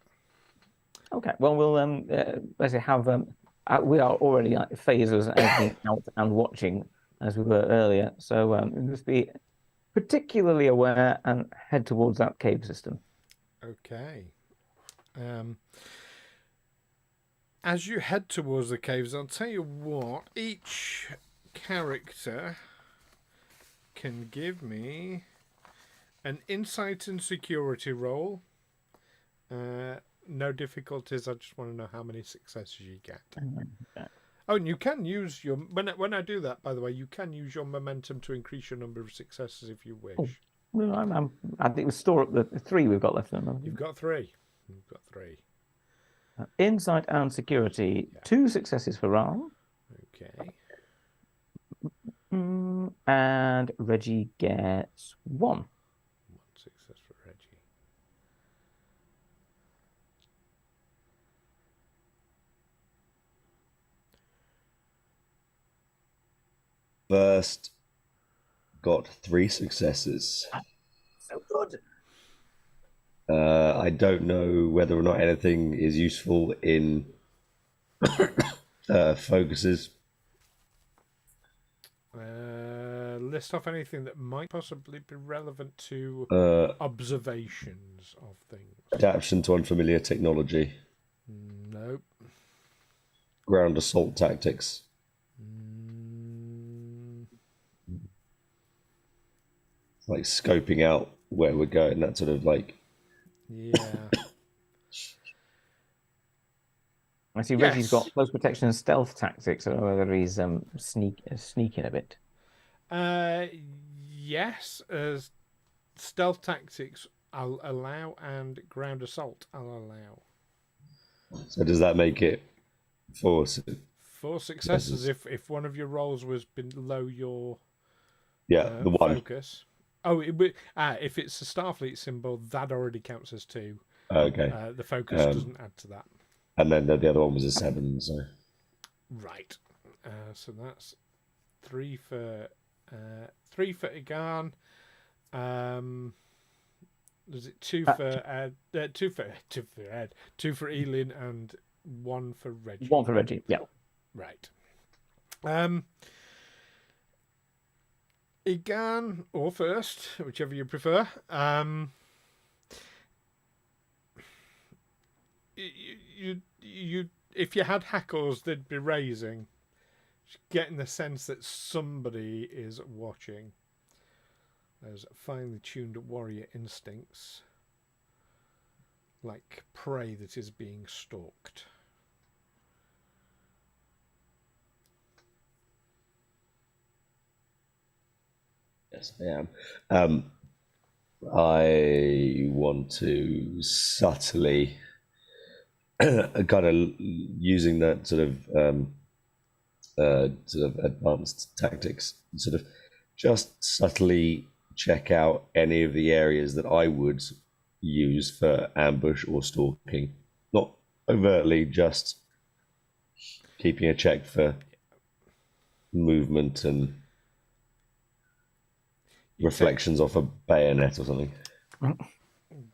Okay, well, we'll let's say have... we are already like phasers out and watching as we were earlier, so just be particularly aware and head towards that cave system. Okay. As you head towards the caves, I'll tell you what, each character can give me an insight and security roll. No difficulties. I just want to know how many successes you get. Oh, and you can use your... When I do that, by the way, you can use your momentum to increase your number of successes if you wish. Oh, well, I think we store up the 3 we've got left. You've got 3. You've got 3. Insight and security. Yeah. 2 successes for Wraal. Okay. And Reggie gets 1. 1 success for Reggie. first got 3 successes. So good. I don't know whether or not anything is useful in focuses. List off anything that might possibly be relevant to observations of things. Adaptation to unfamiliar technology. Nope. Ground assault tactics. Like scoping out where we're going, that sort of like. Yeah. I see Reggie's got close protection and stealth tactics. I don't know whether he's sneaking a bit. Yes. Stealth tactics I'll allow, and ground assault I'll allow. So does that make it 4? 4 successes if one of your rolls was below your the one focus. Oh, if it's a Starfleet symbol, that already counts as 2. Okay. The focus doesn't add to that. And then the other one was a 7. So. Right. So that's 3 for 3 for Egan. Was it 2 for Ed? 2 for Ed. 2 for Eelin and 1 for Reggie. 1 for Reggie. Yeah. Right. Egan or first, whichever you prefer. You if you had hackles, they'd be raising, getting the sense that somebody is watching. Those finely tuned warrior instincts, like prey that is being stalked. Yes, I am. I want to subtly, kind of using that sort of advanced tactics, sort of just subtly check out any of the areas that I would use for ambush or stalking. Not overtly, just keeping a check for movement and reflections off a bayonet or something.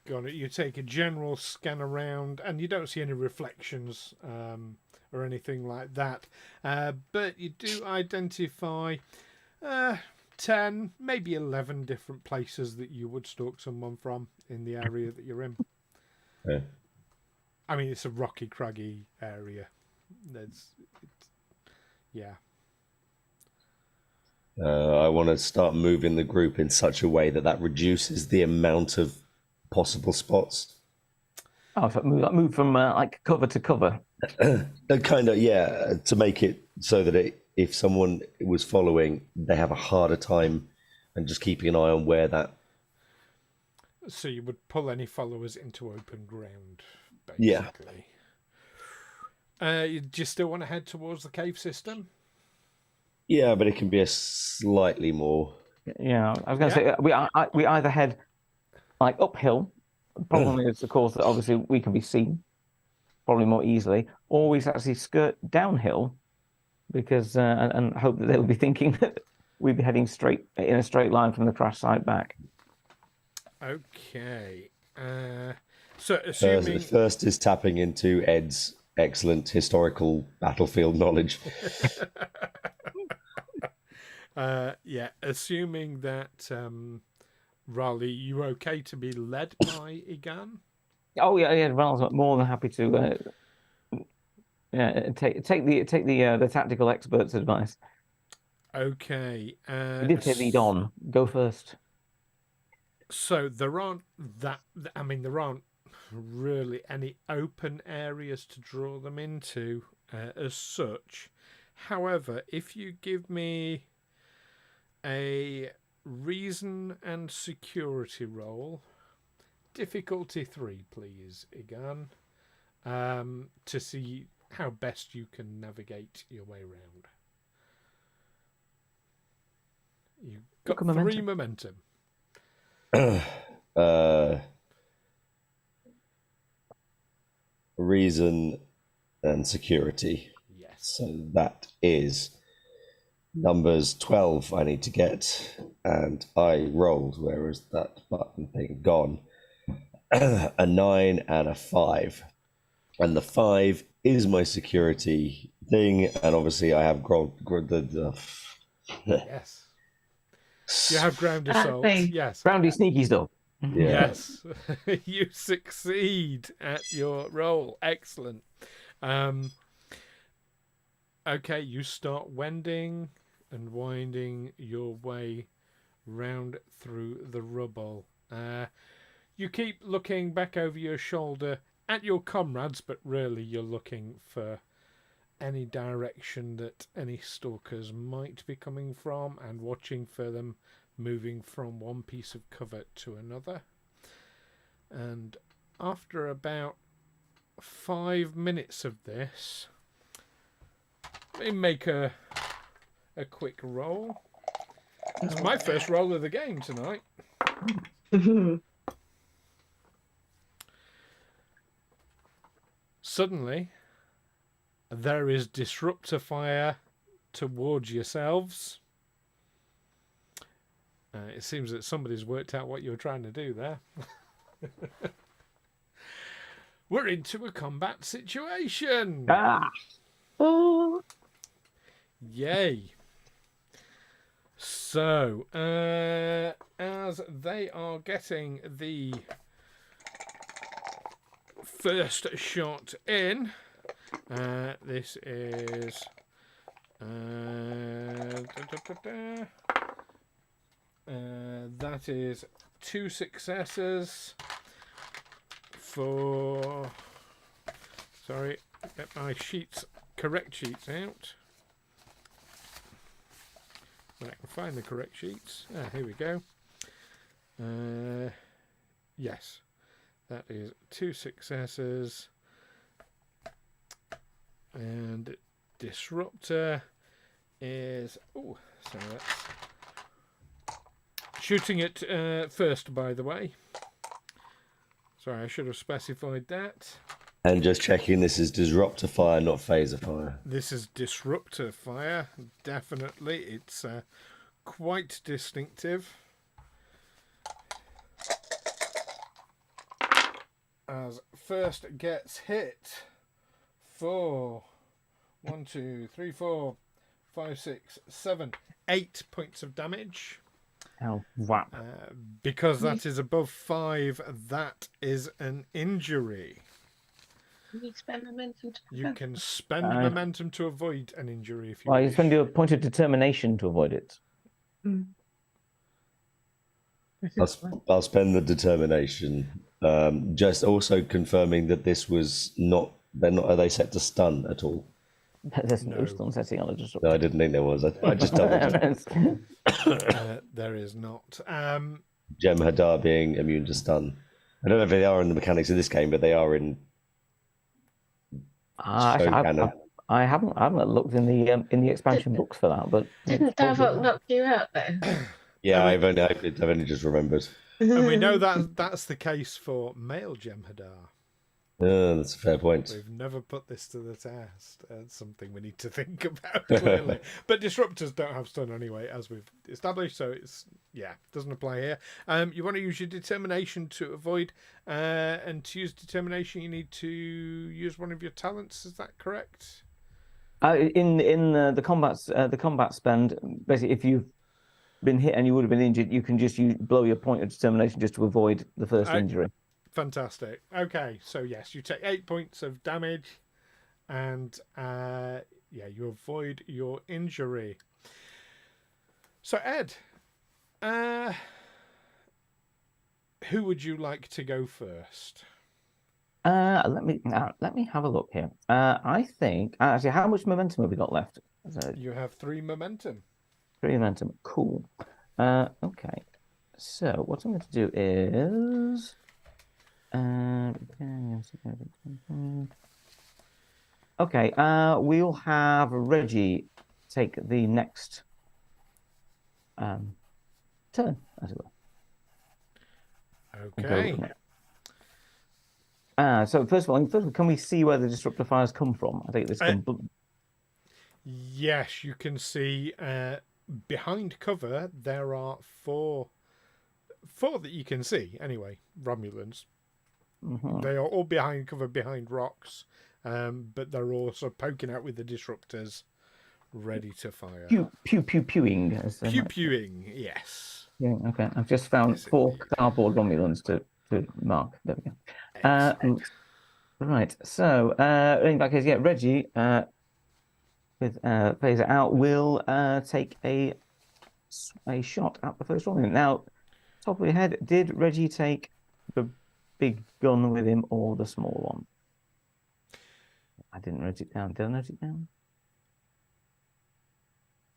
Got it. You take a general scan around and you don't see any reflections or anything like that. But you do identify 10, maybe 11 different places that you would stalk someone from in the area that you're in. Yeah. I mean, it's a rocky, craggy area. Yeah. I want to start moving the group in such a way that reduces the amount of possible spots. Oh, so move from like cover to cover. Kind of, yeah, to make it so that if someone was following, they have a harder time and just keeping an eye on where that. So you would pull any followers into open ground, Yeah. basically. Do you still want to head towards the cave system? Yeah, but it can be a slightly more. Yeah, I was going to say we either head like uphill. The problem is, of course, that obviously we can be seen probably more easily, or we actually skirt downhill because and hope that they'll be thinking that we'd be heading straight in a straight line from the crash site back. Okay. So assuming First is tapping into Ed's excellent historical battlefield knowledge. Assuming that Raleigh, you okay to be led by Egan? Oh yeah. Wraal's more than happy to take the tactical expert's advice. Okay. We did say lead on. Go first. So there aren't really any open areas to draw them into as such. However, if you give me a reason and security roll, difficulty 3, please, Egan, to see how best you can navigate your way around. You've got 3 momentum. Reason and security. Yes. So that is numbers 12 I need to get, and I rolled, where is that button thing gone? A 9 and a 5. And the 5 is my security thing, and obviously I have Yes. You have ground assault. Yes. Groundy sneaky stuff. Yeah. Yes. You succeed at your roll. Excellent. Okay, you start wending and winding your way round through the rubble. You keep looking back over your shoulder at your comrades, but really you're looking for any direction that any stalkers might be coming from and watching for them moving from one piece of cover to another. And after about 5 minutes of this, let me make a quick roll. It's my first roll of the game tonight. Suddenly, there is disruptor fire towards yourselves. It seems that somebody's worked out what you were trying to do there. We're into a combat situation. Ah! Oh, Yay. So, as they are getting the first shot in, this is that is 2 successes for, sorry, get my correct sheets out. When I can find the correct sheets. Here we go. Yes, that is 2 successes. And disruptor is, oh, so that's shooting it first, by the way. Sorry, I should have specified that. And just checking, this is disruptor fire, not phaser fire. This is disruptor fire, definitely. It's quite distinctive. As first gets hit for 1, 2, 3, 4, 5, 6, 7, 8 points of damage. Oh, wow. Because that is above 5, that is an injury. you spend momentum to You can spend momentum to avoid an injury if you Well, you wish. spend your point of determination to avoid it. I'll spend the determination. Just also confirming that this was not. Are they set to stun at all? There's no stun setting on a disruptor. No, I didn't think there was. I just double checked. There is not. Cmdr being immune to stun. I don't know if they are in the mechanics of this game, but they are in. Actually, I haven't looked in the expansion books for that, but Didn't Davok knock you out though? Yeah, I've only just remembered. And we know that that's the case for male Cmdr. That's a fair point. We've never put this to the test. It's something we need to think about, clearly. But disruptors don't have stun anyway, as we've established, so it's, doesn't apply here. You want to use your determination to avoid, and to use determination, you need to use one of your talents. Is that correct? In the combat spend, basically, if you've been hit and you would have been injured, you can just blow your point of determination just to avoid the first injury. Fantastic. Okay, so yes, you take 8 points of damage, and you avoid your injury. So Ed, who would you like to go first? Let me have a look here. I think actually, how much momentum have we got left? You have 3 momentum. 3 momentum. Cool. Okay. So what I'm going to do is. Okay, we'll have Reggie take the next turn, as it were. Okay. So first of all, can we see where the disruptor fires come from? I think this. Yes, you can see behind cover there are four that you can see anyway. Romulans. Mhm. They are all behind cover behind rocks, but they're also poking out with the disruptors, ready to fire. Pew pew pew pewing. As they Pew might say. pewing, yes. Yeah, okay. I've just found Yes, 4 cardboard Romulans to mark. There we go. Excellent. Right. So, in that case, yeah, Reggie, with phaser out, will take a shot at the first Romulan. Now, top of your head, did Reggie take the big gun with him or the small one? I didn't note it down. Did I note it down?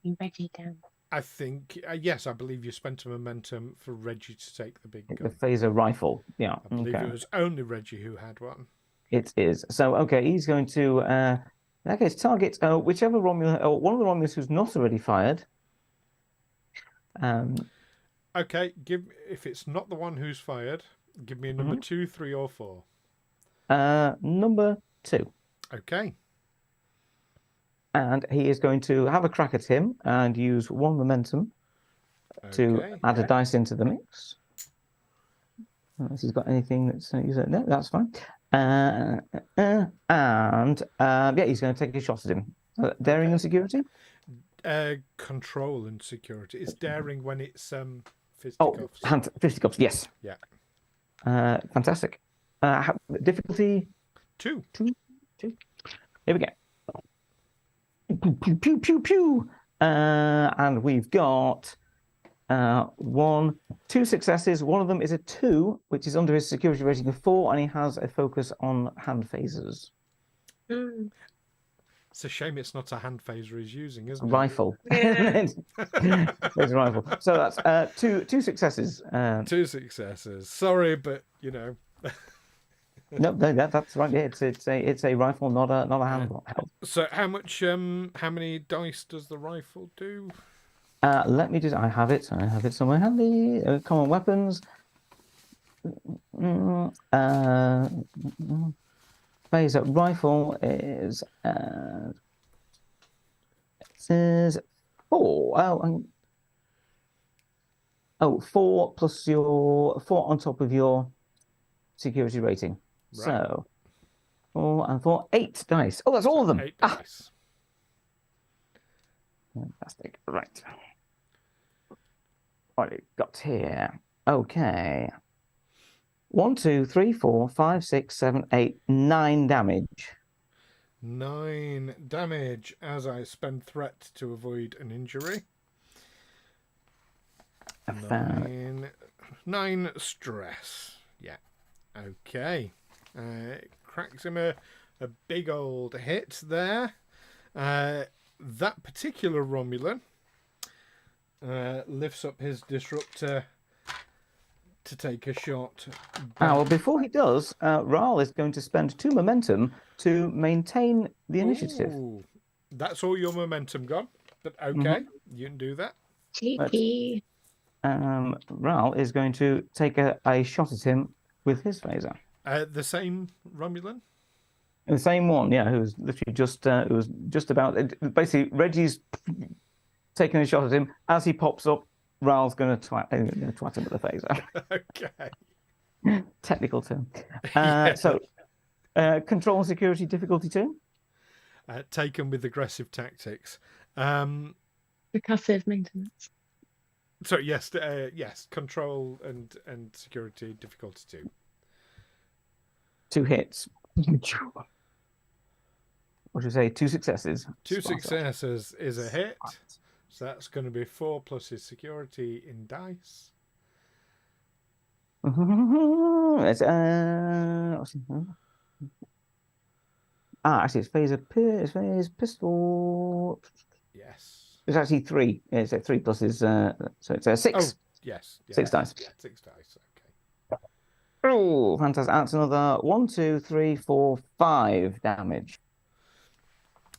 You Reggie down. I think, yes, I believe you spent a momentum for Reggie to take the big The gun. phaser rifle. Yeah. I believe Okay. it was only Reggie who had one. It is. So, okay, he's going to, in that case, target whichever Romulan, or one of the Romulans who's not already fired. Okay, if it's not the one who's fired, give me a number 2, 3, or 4. Number 2. Okay. And he is going to have a crack at him and use 1 momentum to add a dice into the mix. Unless he's got anything that's no, that's fine. And yeah, he's going to take a shot at him. Daring and security? Control and security. It's daring when it's fisticuffs. fisticuffs. Fisticuffs, yes. Yeah. Fantastic. Difficulty? 2. 2. Here we go. Pew, pew, pew, pew, pew. And we've got 2 successes. One of them is a 2, which is under his security rating of 4, and he has a focus on hand phasers. It's a shame it's not a hand phaser he's using, isn't it? Rifle. It's a rifle. So that's 2 successes. 2 successes. Sorry, but you know. No, that's right. Yeah, it's a rifle, not a hand. So how many dice does the rifle do? Let me just. I have it somewhere handy. Common weapons. Phaser rifle is. It says 4. 4 plus your 4 on top of your security rating. Right. So 4 and 4, 8 dice. Oh, that's all of them. 8 dice. Fantastic. Right. What have we got here? Okay. 1, 2, 3, 4, 5, 6, 7, 8, 9 damage. 9 damage as I spend threat to avoid an injury. 9 stress. Yeah. Okay. Cracks him a big old hit there. That particular Romulan lifts up his disruptor to take a shot. Well, before he does, Wraal is going to spend 2 momentum to maintain the initiative. Ooh, that's all your momentum gone, but okay, you can do that. Cheeky. Wraal is going to take a shot at him with his phaser. The same Romulan? The same one, yeah, who was literally just about. Basically, Reggie's taking a shot at him. As he pops up, Raal's going to twat him with the phaser. Okay. Technical term. So, control and security difficulty 2? Taken with aggressive tactics. Recursive maintenance. So yes, control and security difficulty 2. 2 hits. What do you say? 2 successes. 2 successes is a hit. So that's going to be 4 plus his security in dice. It's, actually, it's phaser pistol. Yes. It's actually 3. It's a 3 plus his. So it's a 6. Oh, yes. 6 dice. Yeah, 6 dice. Okay. Oh, fantastic! That's another 1, 2, 3, 4, 5 damage.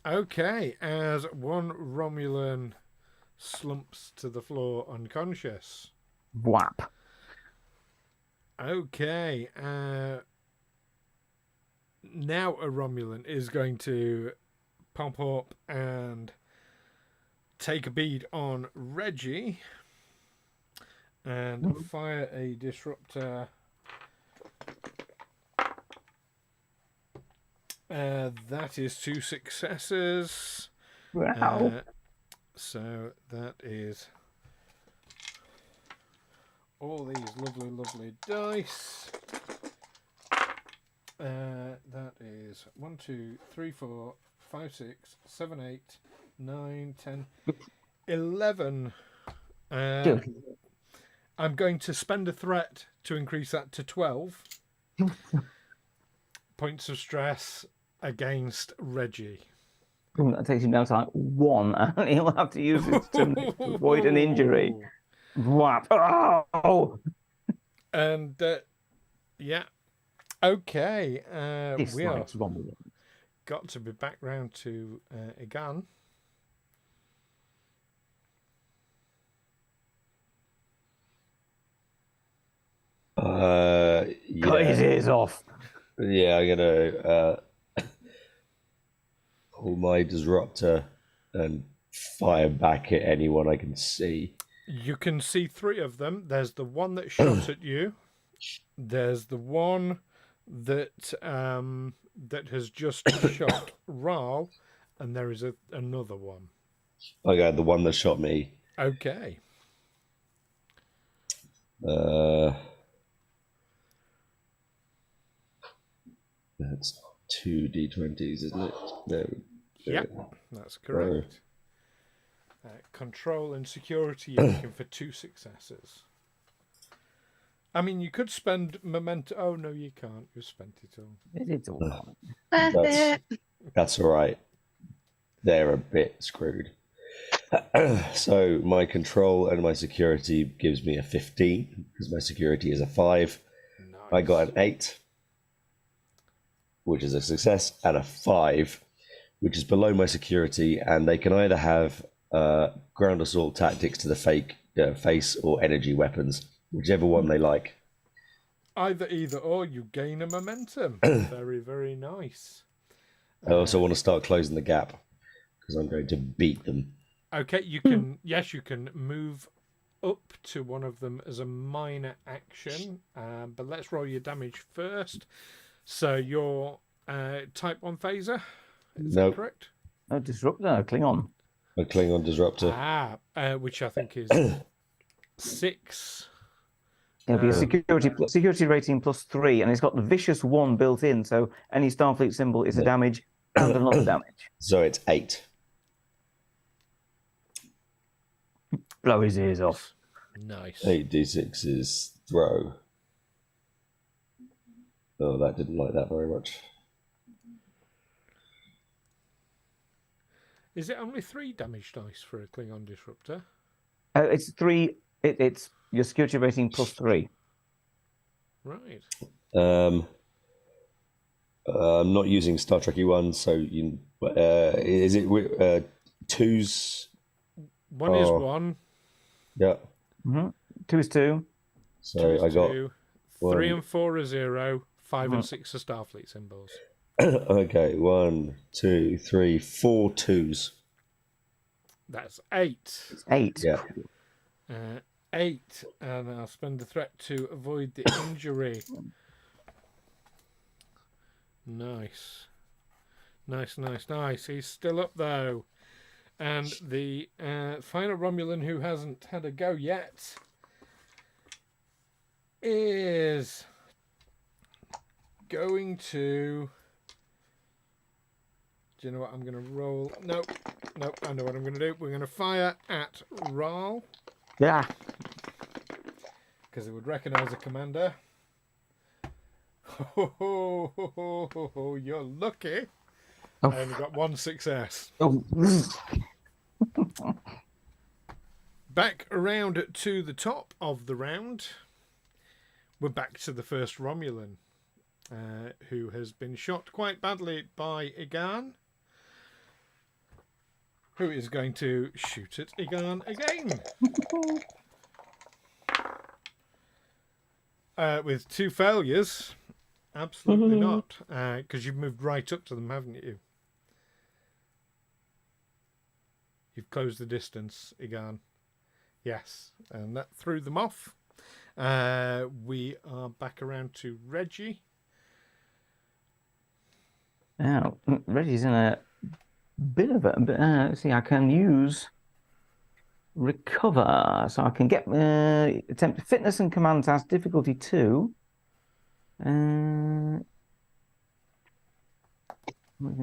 Okay, as one Romulan slumps to the floor unconscious. Whap. Okay, now a Romulan is going to pop up and take a bead on Reggie and fire a disruptor. That is 2 successes. Wow. So that is all these lovely dice. That is 1, 2, 3, 4, 5, 6, 7, 8, 9, 10, 11. I'm going to spend a threat to increase that to 12 points of stress against Reggie. That takes him down to like 1, and he'll have to use it to avoid an injury. Whap. Oh! And yeah, okay. We are got to be back round to Egan. Cut his ears off. Yeah, I'm gonna pull my disruptor and fire back at anyone I can see. You can see 3 of them. There's the one that shot at you. There's the one that that has just shot Wraal, and there is another one. Okay, the one that shot me. Okay. That's 2 d20s, isn't it? No. Yep, that's correct. Control and security, you're looking for 2 successes. I mean, you could spend memento. Oh, no, you can't. You've spent it all. It's all right. That's all right. They're a bit screwed. So my control and my security gives me a 15, because my security is a 5. Nice. I got an 8, which is a success, and a 5, which is below my security, and they can either have ground assault tactics to the face or energy weapons, whichever one they like. Either or, you gain a momentum. Very, very nice. I also want to start closing the gap, because I'm going to beat them. Okay, you can, yes, you can move up to one of them as a minor action, but let's roll your damage first. So your type 1 phaser, is that correct? No, disruptor, Klingon. A Klingon disruptor. Which I think is 6. It'll be a security rating +3, and it's got the vicious 1 built in, so any Starfleet symbol is a damage and another damage. So it's 8. Blow his ears off. Nice. 8d6 is throw. Oh, that didn't like that very much. Is it only 3 damage dice for a Klingon disruptor? It's 3. It's your security rating +3. Right. I'm not using Star Trek E1, so you. Is it 2s? 1 is 1. Yeah. 2 is 2. So I got 2. 3 and 4 are 0. 5 and 6 are Starfleet symbols. Okay, 1, 2, 3, 4 2s. That's 8. It's 8. Yeah. 8, and I'll spend the threat to avoid the injury. Nice. Nice. He's still up though. And the final Romulan who hasn't had a go yet is going to... Do you know what I'm going to roll? Nope, I know what I'm going to do. We're going to fire at Wraal. Yeah. Because it would recognise a commander. Oh, you're lucky. Oh. I only got 1 success. Oh. Back around to the top of the round. We're back to the first Romulan, who has been shot quite badly by Egan, who is going to shoot at Egan again. With 2 failures. Absolutely not, because you've moved right up to them, haven't you? You've closed the distance, Egan. Yes, and that threw them off. We are back around to Reggie. Now, Reggie's in a bit of a... let's see, I can use recover. So I can get attempt fitness and command task difficulty 2.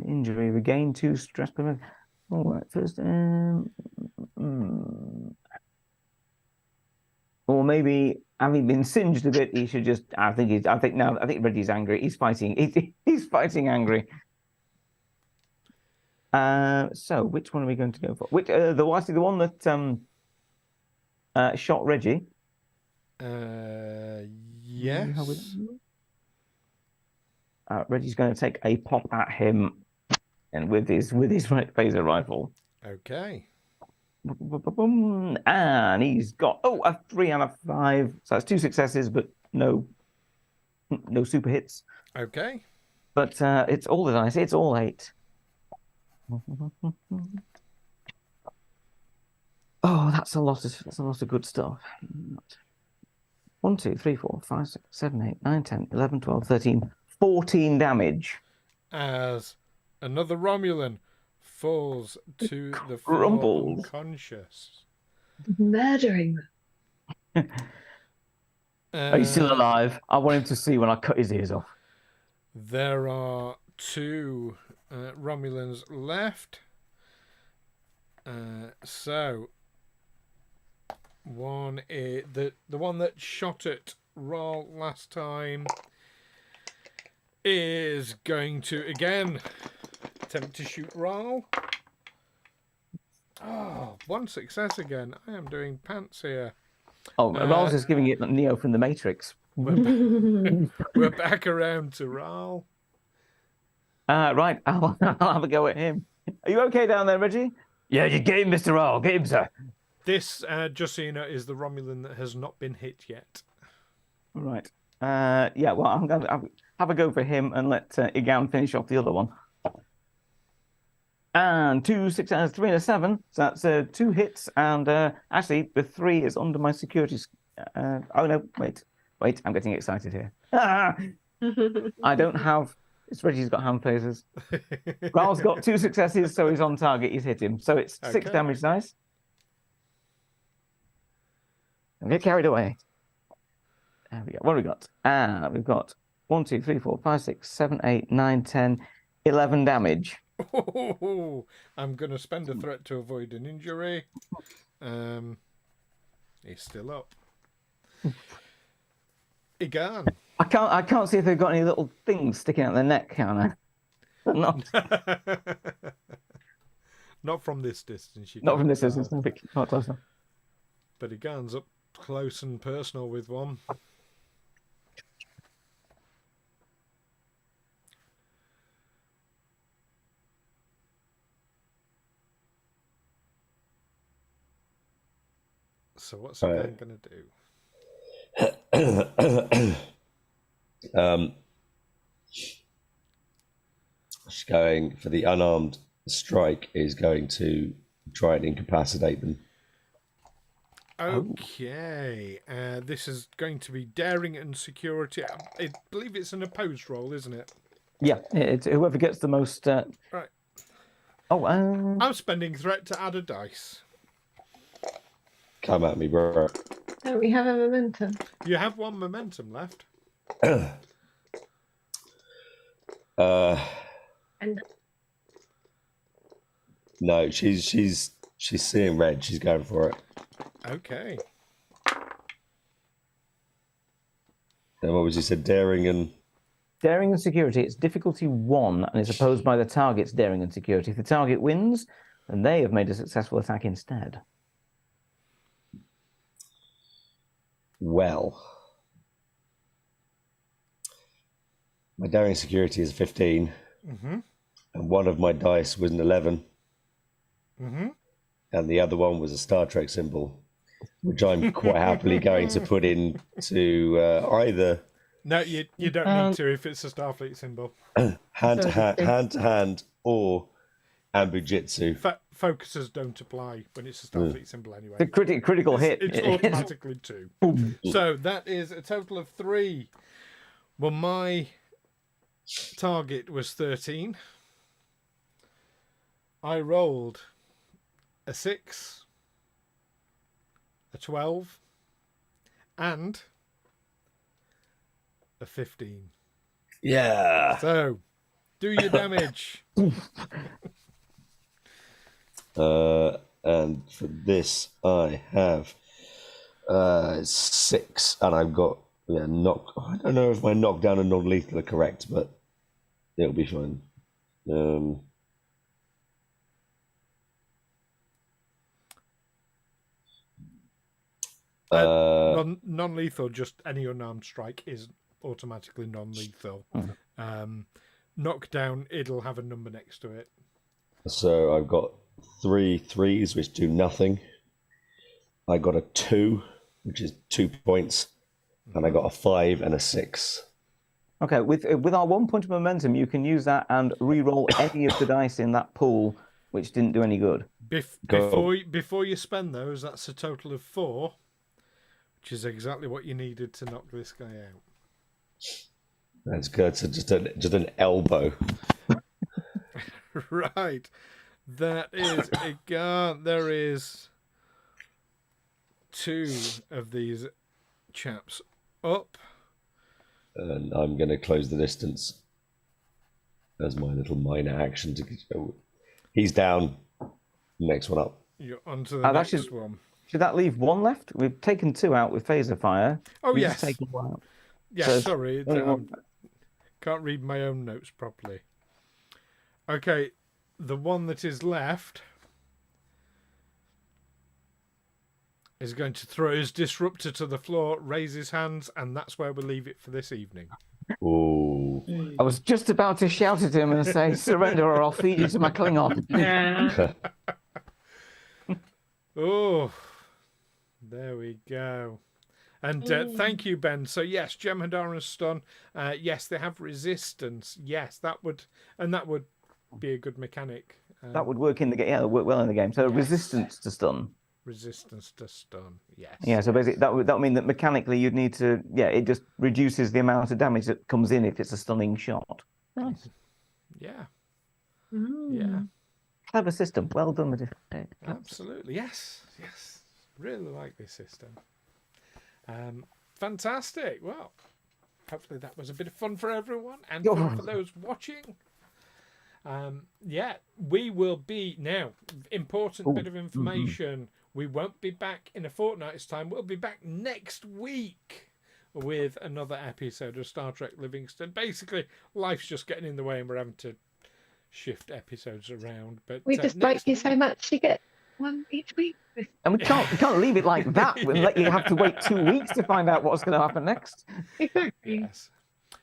Injury, regain 2 stress per minute. All right, first... Or maybe having been singed a bit, he should just. I think Reggie's angry. He's fighting. He's fighting angry. So which one are we going to go for? Which the one that shot Reggie. Yes. Reggie's going to take a pop at him, and with his phaser rifle. Okay. And he's got a 3 and a 5, so that's 2 successes, but no super hits. Okay. But it's all the dice. It's all 8. Oh, that's a lot of good stuff. 1, 2, 3, 4, 5, 6, 7, 8, 9, 10, 11, 12, 13, 14 damage. As another Romulan falls to the floor Crumbles. unconscious. Murdering them. Are you still alive? I want him to see when I cut his ears off. There are 2 Romulans left. So one is the one that shot at Wraal last time is going to again attempt to shoot Wraal. Oh, 1 success again. I am doing pants here. Oh, Wraal's just giving it Neo from the Matrix. We're back around to Wraal. Right, I'll have a go at him. Are you okay down there, Reggie? Yeah, you get him, Mr. Wraal. Get him, sir. This, just so you know, is the Romulan that has not been hit yet. Right. Yeah, well, I'm going to have a go for him and let Egan finish off the other one. And 2 successes, 3 and a 7. So that's 2 hits. And actually, the 3 is under my security. Oh, no, wait, I'm getting excited here. I don't have... It's Reggie's got hand phasers. Ral's got 2 successes, so he's on target. He's hit him. So it's 6 damage dice. Don't get carried away. There we go. What have we got? We've got 1, 2, 3, 4, 5, 6, 7, 8, 9, 10, 11 damage. Oh, I'm going to spend a threat to avoid an injury. He's still up. Egan. I can't see if they've got any little things sticking out their neck, can I? Not. Not from this distance. Not from this distance. No, not close enough. But Egan's up close and personal with one. So what's Egan going to do? She's going for the unarmed strike, is going to try and incapacitate them. Okay, this is going to be daring and security. I believe it's an opposed roll, isn't it? Yeah, it's whoever gets the most. Right. Oh, I'm spending threat to add a dice. Come at me, bro. Don't we have a momentum? You have 1 momentum left. And no, she's seeing red. She's going for it. Okay. And what was you said? Daring and security. It's difficulty 1, and it's opposed by the target's daring and security. If the target wins, then they have made a successful attack instead. Well, my daring security is 15, and one of my dice was an 11, and the other one was a Star Trek symbol, which I'm quite happily going to put into either. No, you don't need to if it's a Starfleet symbol. hand to hand, or ambujitsu. focusers don't apply when it's a Starfleet symbol anyway. The critical hit. It's automatically 2. So that is a total of 3. Well, my target was 13. I rolled a 6, a 12, and a 15. Yeah. So, do your damage. And for this, I have 6, and I've got knock. I don't know if my knockdown and non-lethal are correct, but it'll be fine. Non-lethal, just any unarmed strike is automatically non-lethal. Knockdown, it'll have a number next to it. So I've got 3 3s, which do nothing. I got a 2, which is 2 points, and I got a 5 and a 6. Okay, with our 1 point of momentum, you can use that and re-roll any of the dice in that pool, which didn't do any good. Before you spend those, that's a total of 4, which is exactly what you needed to knock this guy out. That's good. So just an elbow. Right. That is again. There is 2 of these chaps up. And I'm going to close the distance as my little minor action to go. He's down. Next one up. You're onto the next one. Should that leave 1 left? We've taken 2 out with phaser fire. Oh, We've yes. Taken 1 out. Yeah, So sorry. Can't read my own notes properly. Okay, the one that is left is going to throw his disruptor to the floor, raise his hands, and that's where we'll leave it for this evening. Oh. I was just about to shout at him and say, surrender or I'll feed you to my Klingon. Yeah. Oh, there we go. And thank you, Ben. So yes, Jem'Hadar stun. Yes, they have resistance. Yes, that would be a good mechanic. That would work in the game. Yeah, work well in the game. So resistance to stun. Resistance to stun. Yes. Yeah. So basically, that would mean that mechanically you'd need to. Yeah, it just reduces the amount of damage that comes in if it's a stunning shot. Nice. Yeah. Yeah. Clever system. Well done, Medivh. Absolutely. Yes. Yes. Really like this system. Fantastic. Well, hopefully that was a bit of fun for everyone and fun for those watching. Yeah, we will be now. Important bit of information. We won't be back in a fortnight's time. We'll be back next week with another episode of Star Trek Livingstone. Basically, life's just getting in the way and we're having to shift episodes around. But We just like you so much. You get 1 each week. And we can't leave it like that and let you have to wait 2 weeks to find out what's going to happen next. Exactly. Yes.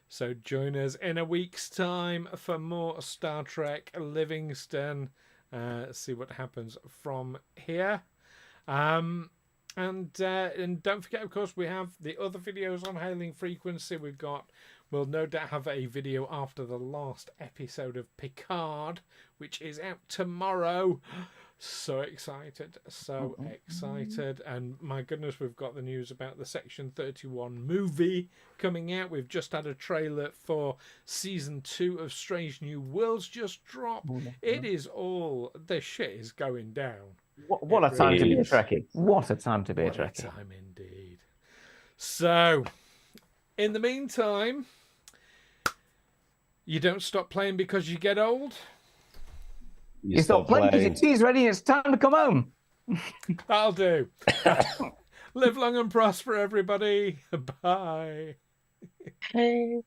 So join us in a week's time for more Star Trek Livingstone. See what happens from here. And don't forget, of course, we have the other videos on hailing frequency. We'll no doubt have a video after the last episode of Picard, which is out tomorrow. So excited, so excited. And my goodness, we've got the news about the Section 31 movie coming out. We've just had a trailer for season 2 of Strange New Worlds just dropped. It is all, the shit is going down. What a time to be a Trekkie. What a time to be a Trekkie. What a time indeed. So, in the meantime, you don't stop playing because you get old. You stop playing because your tea's ready and it's time to come home. That'll do. Live long and prosper, everybody. Bye. Hey.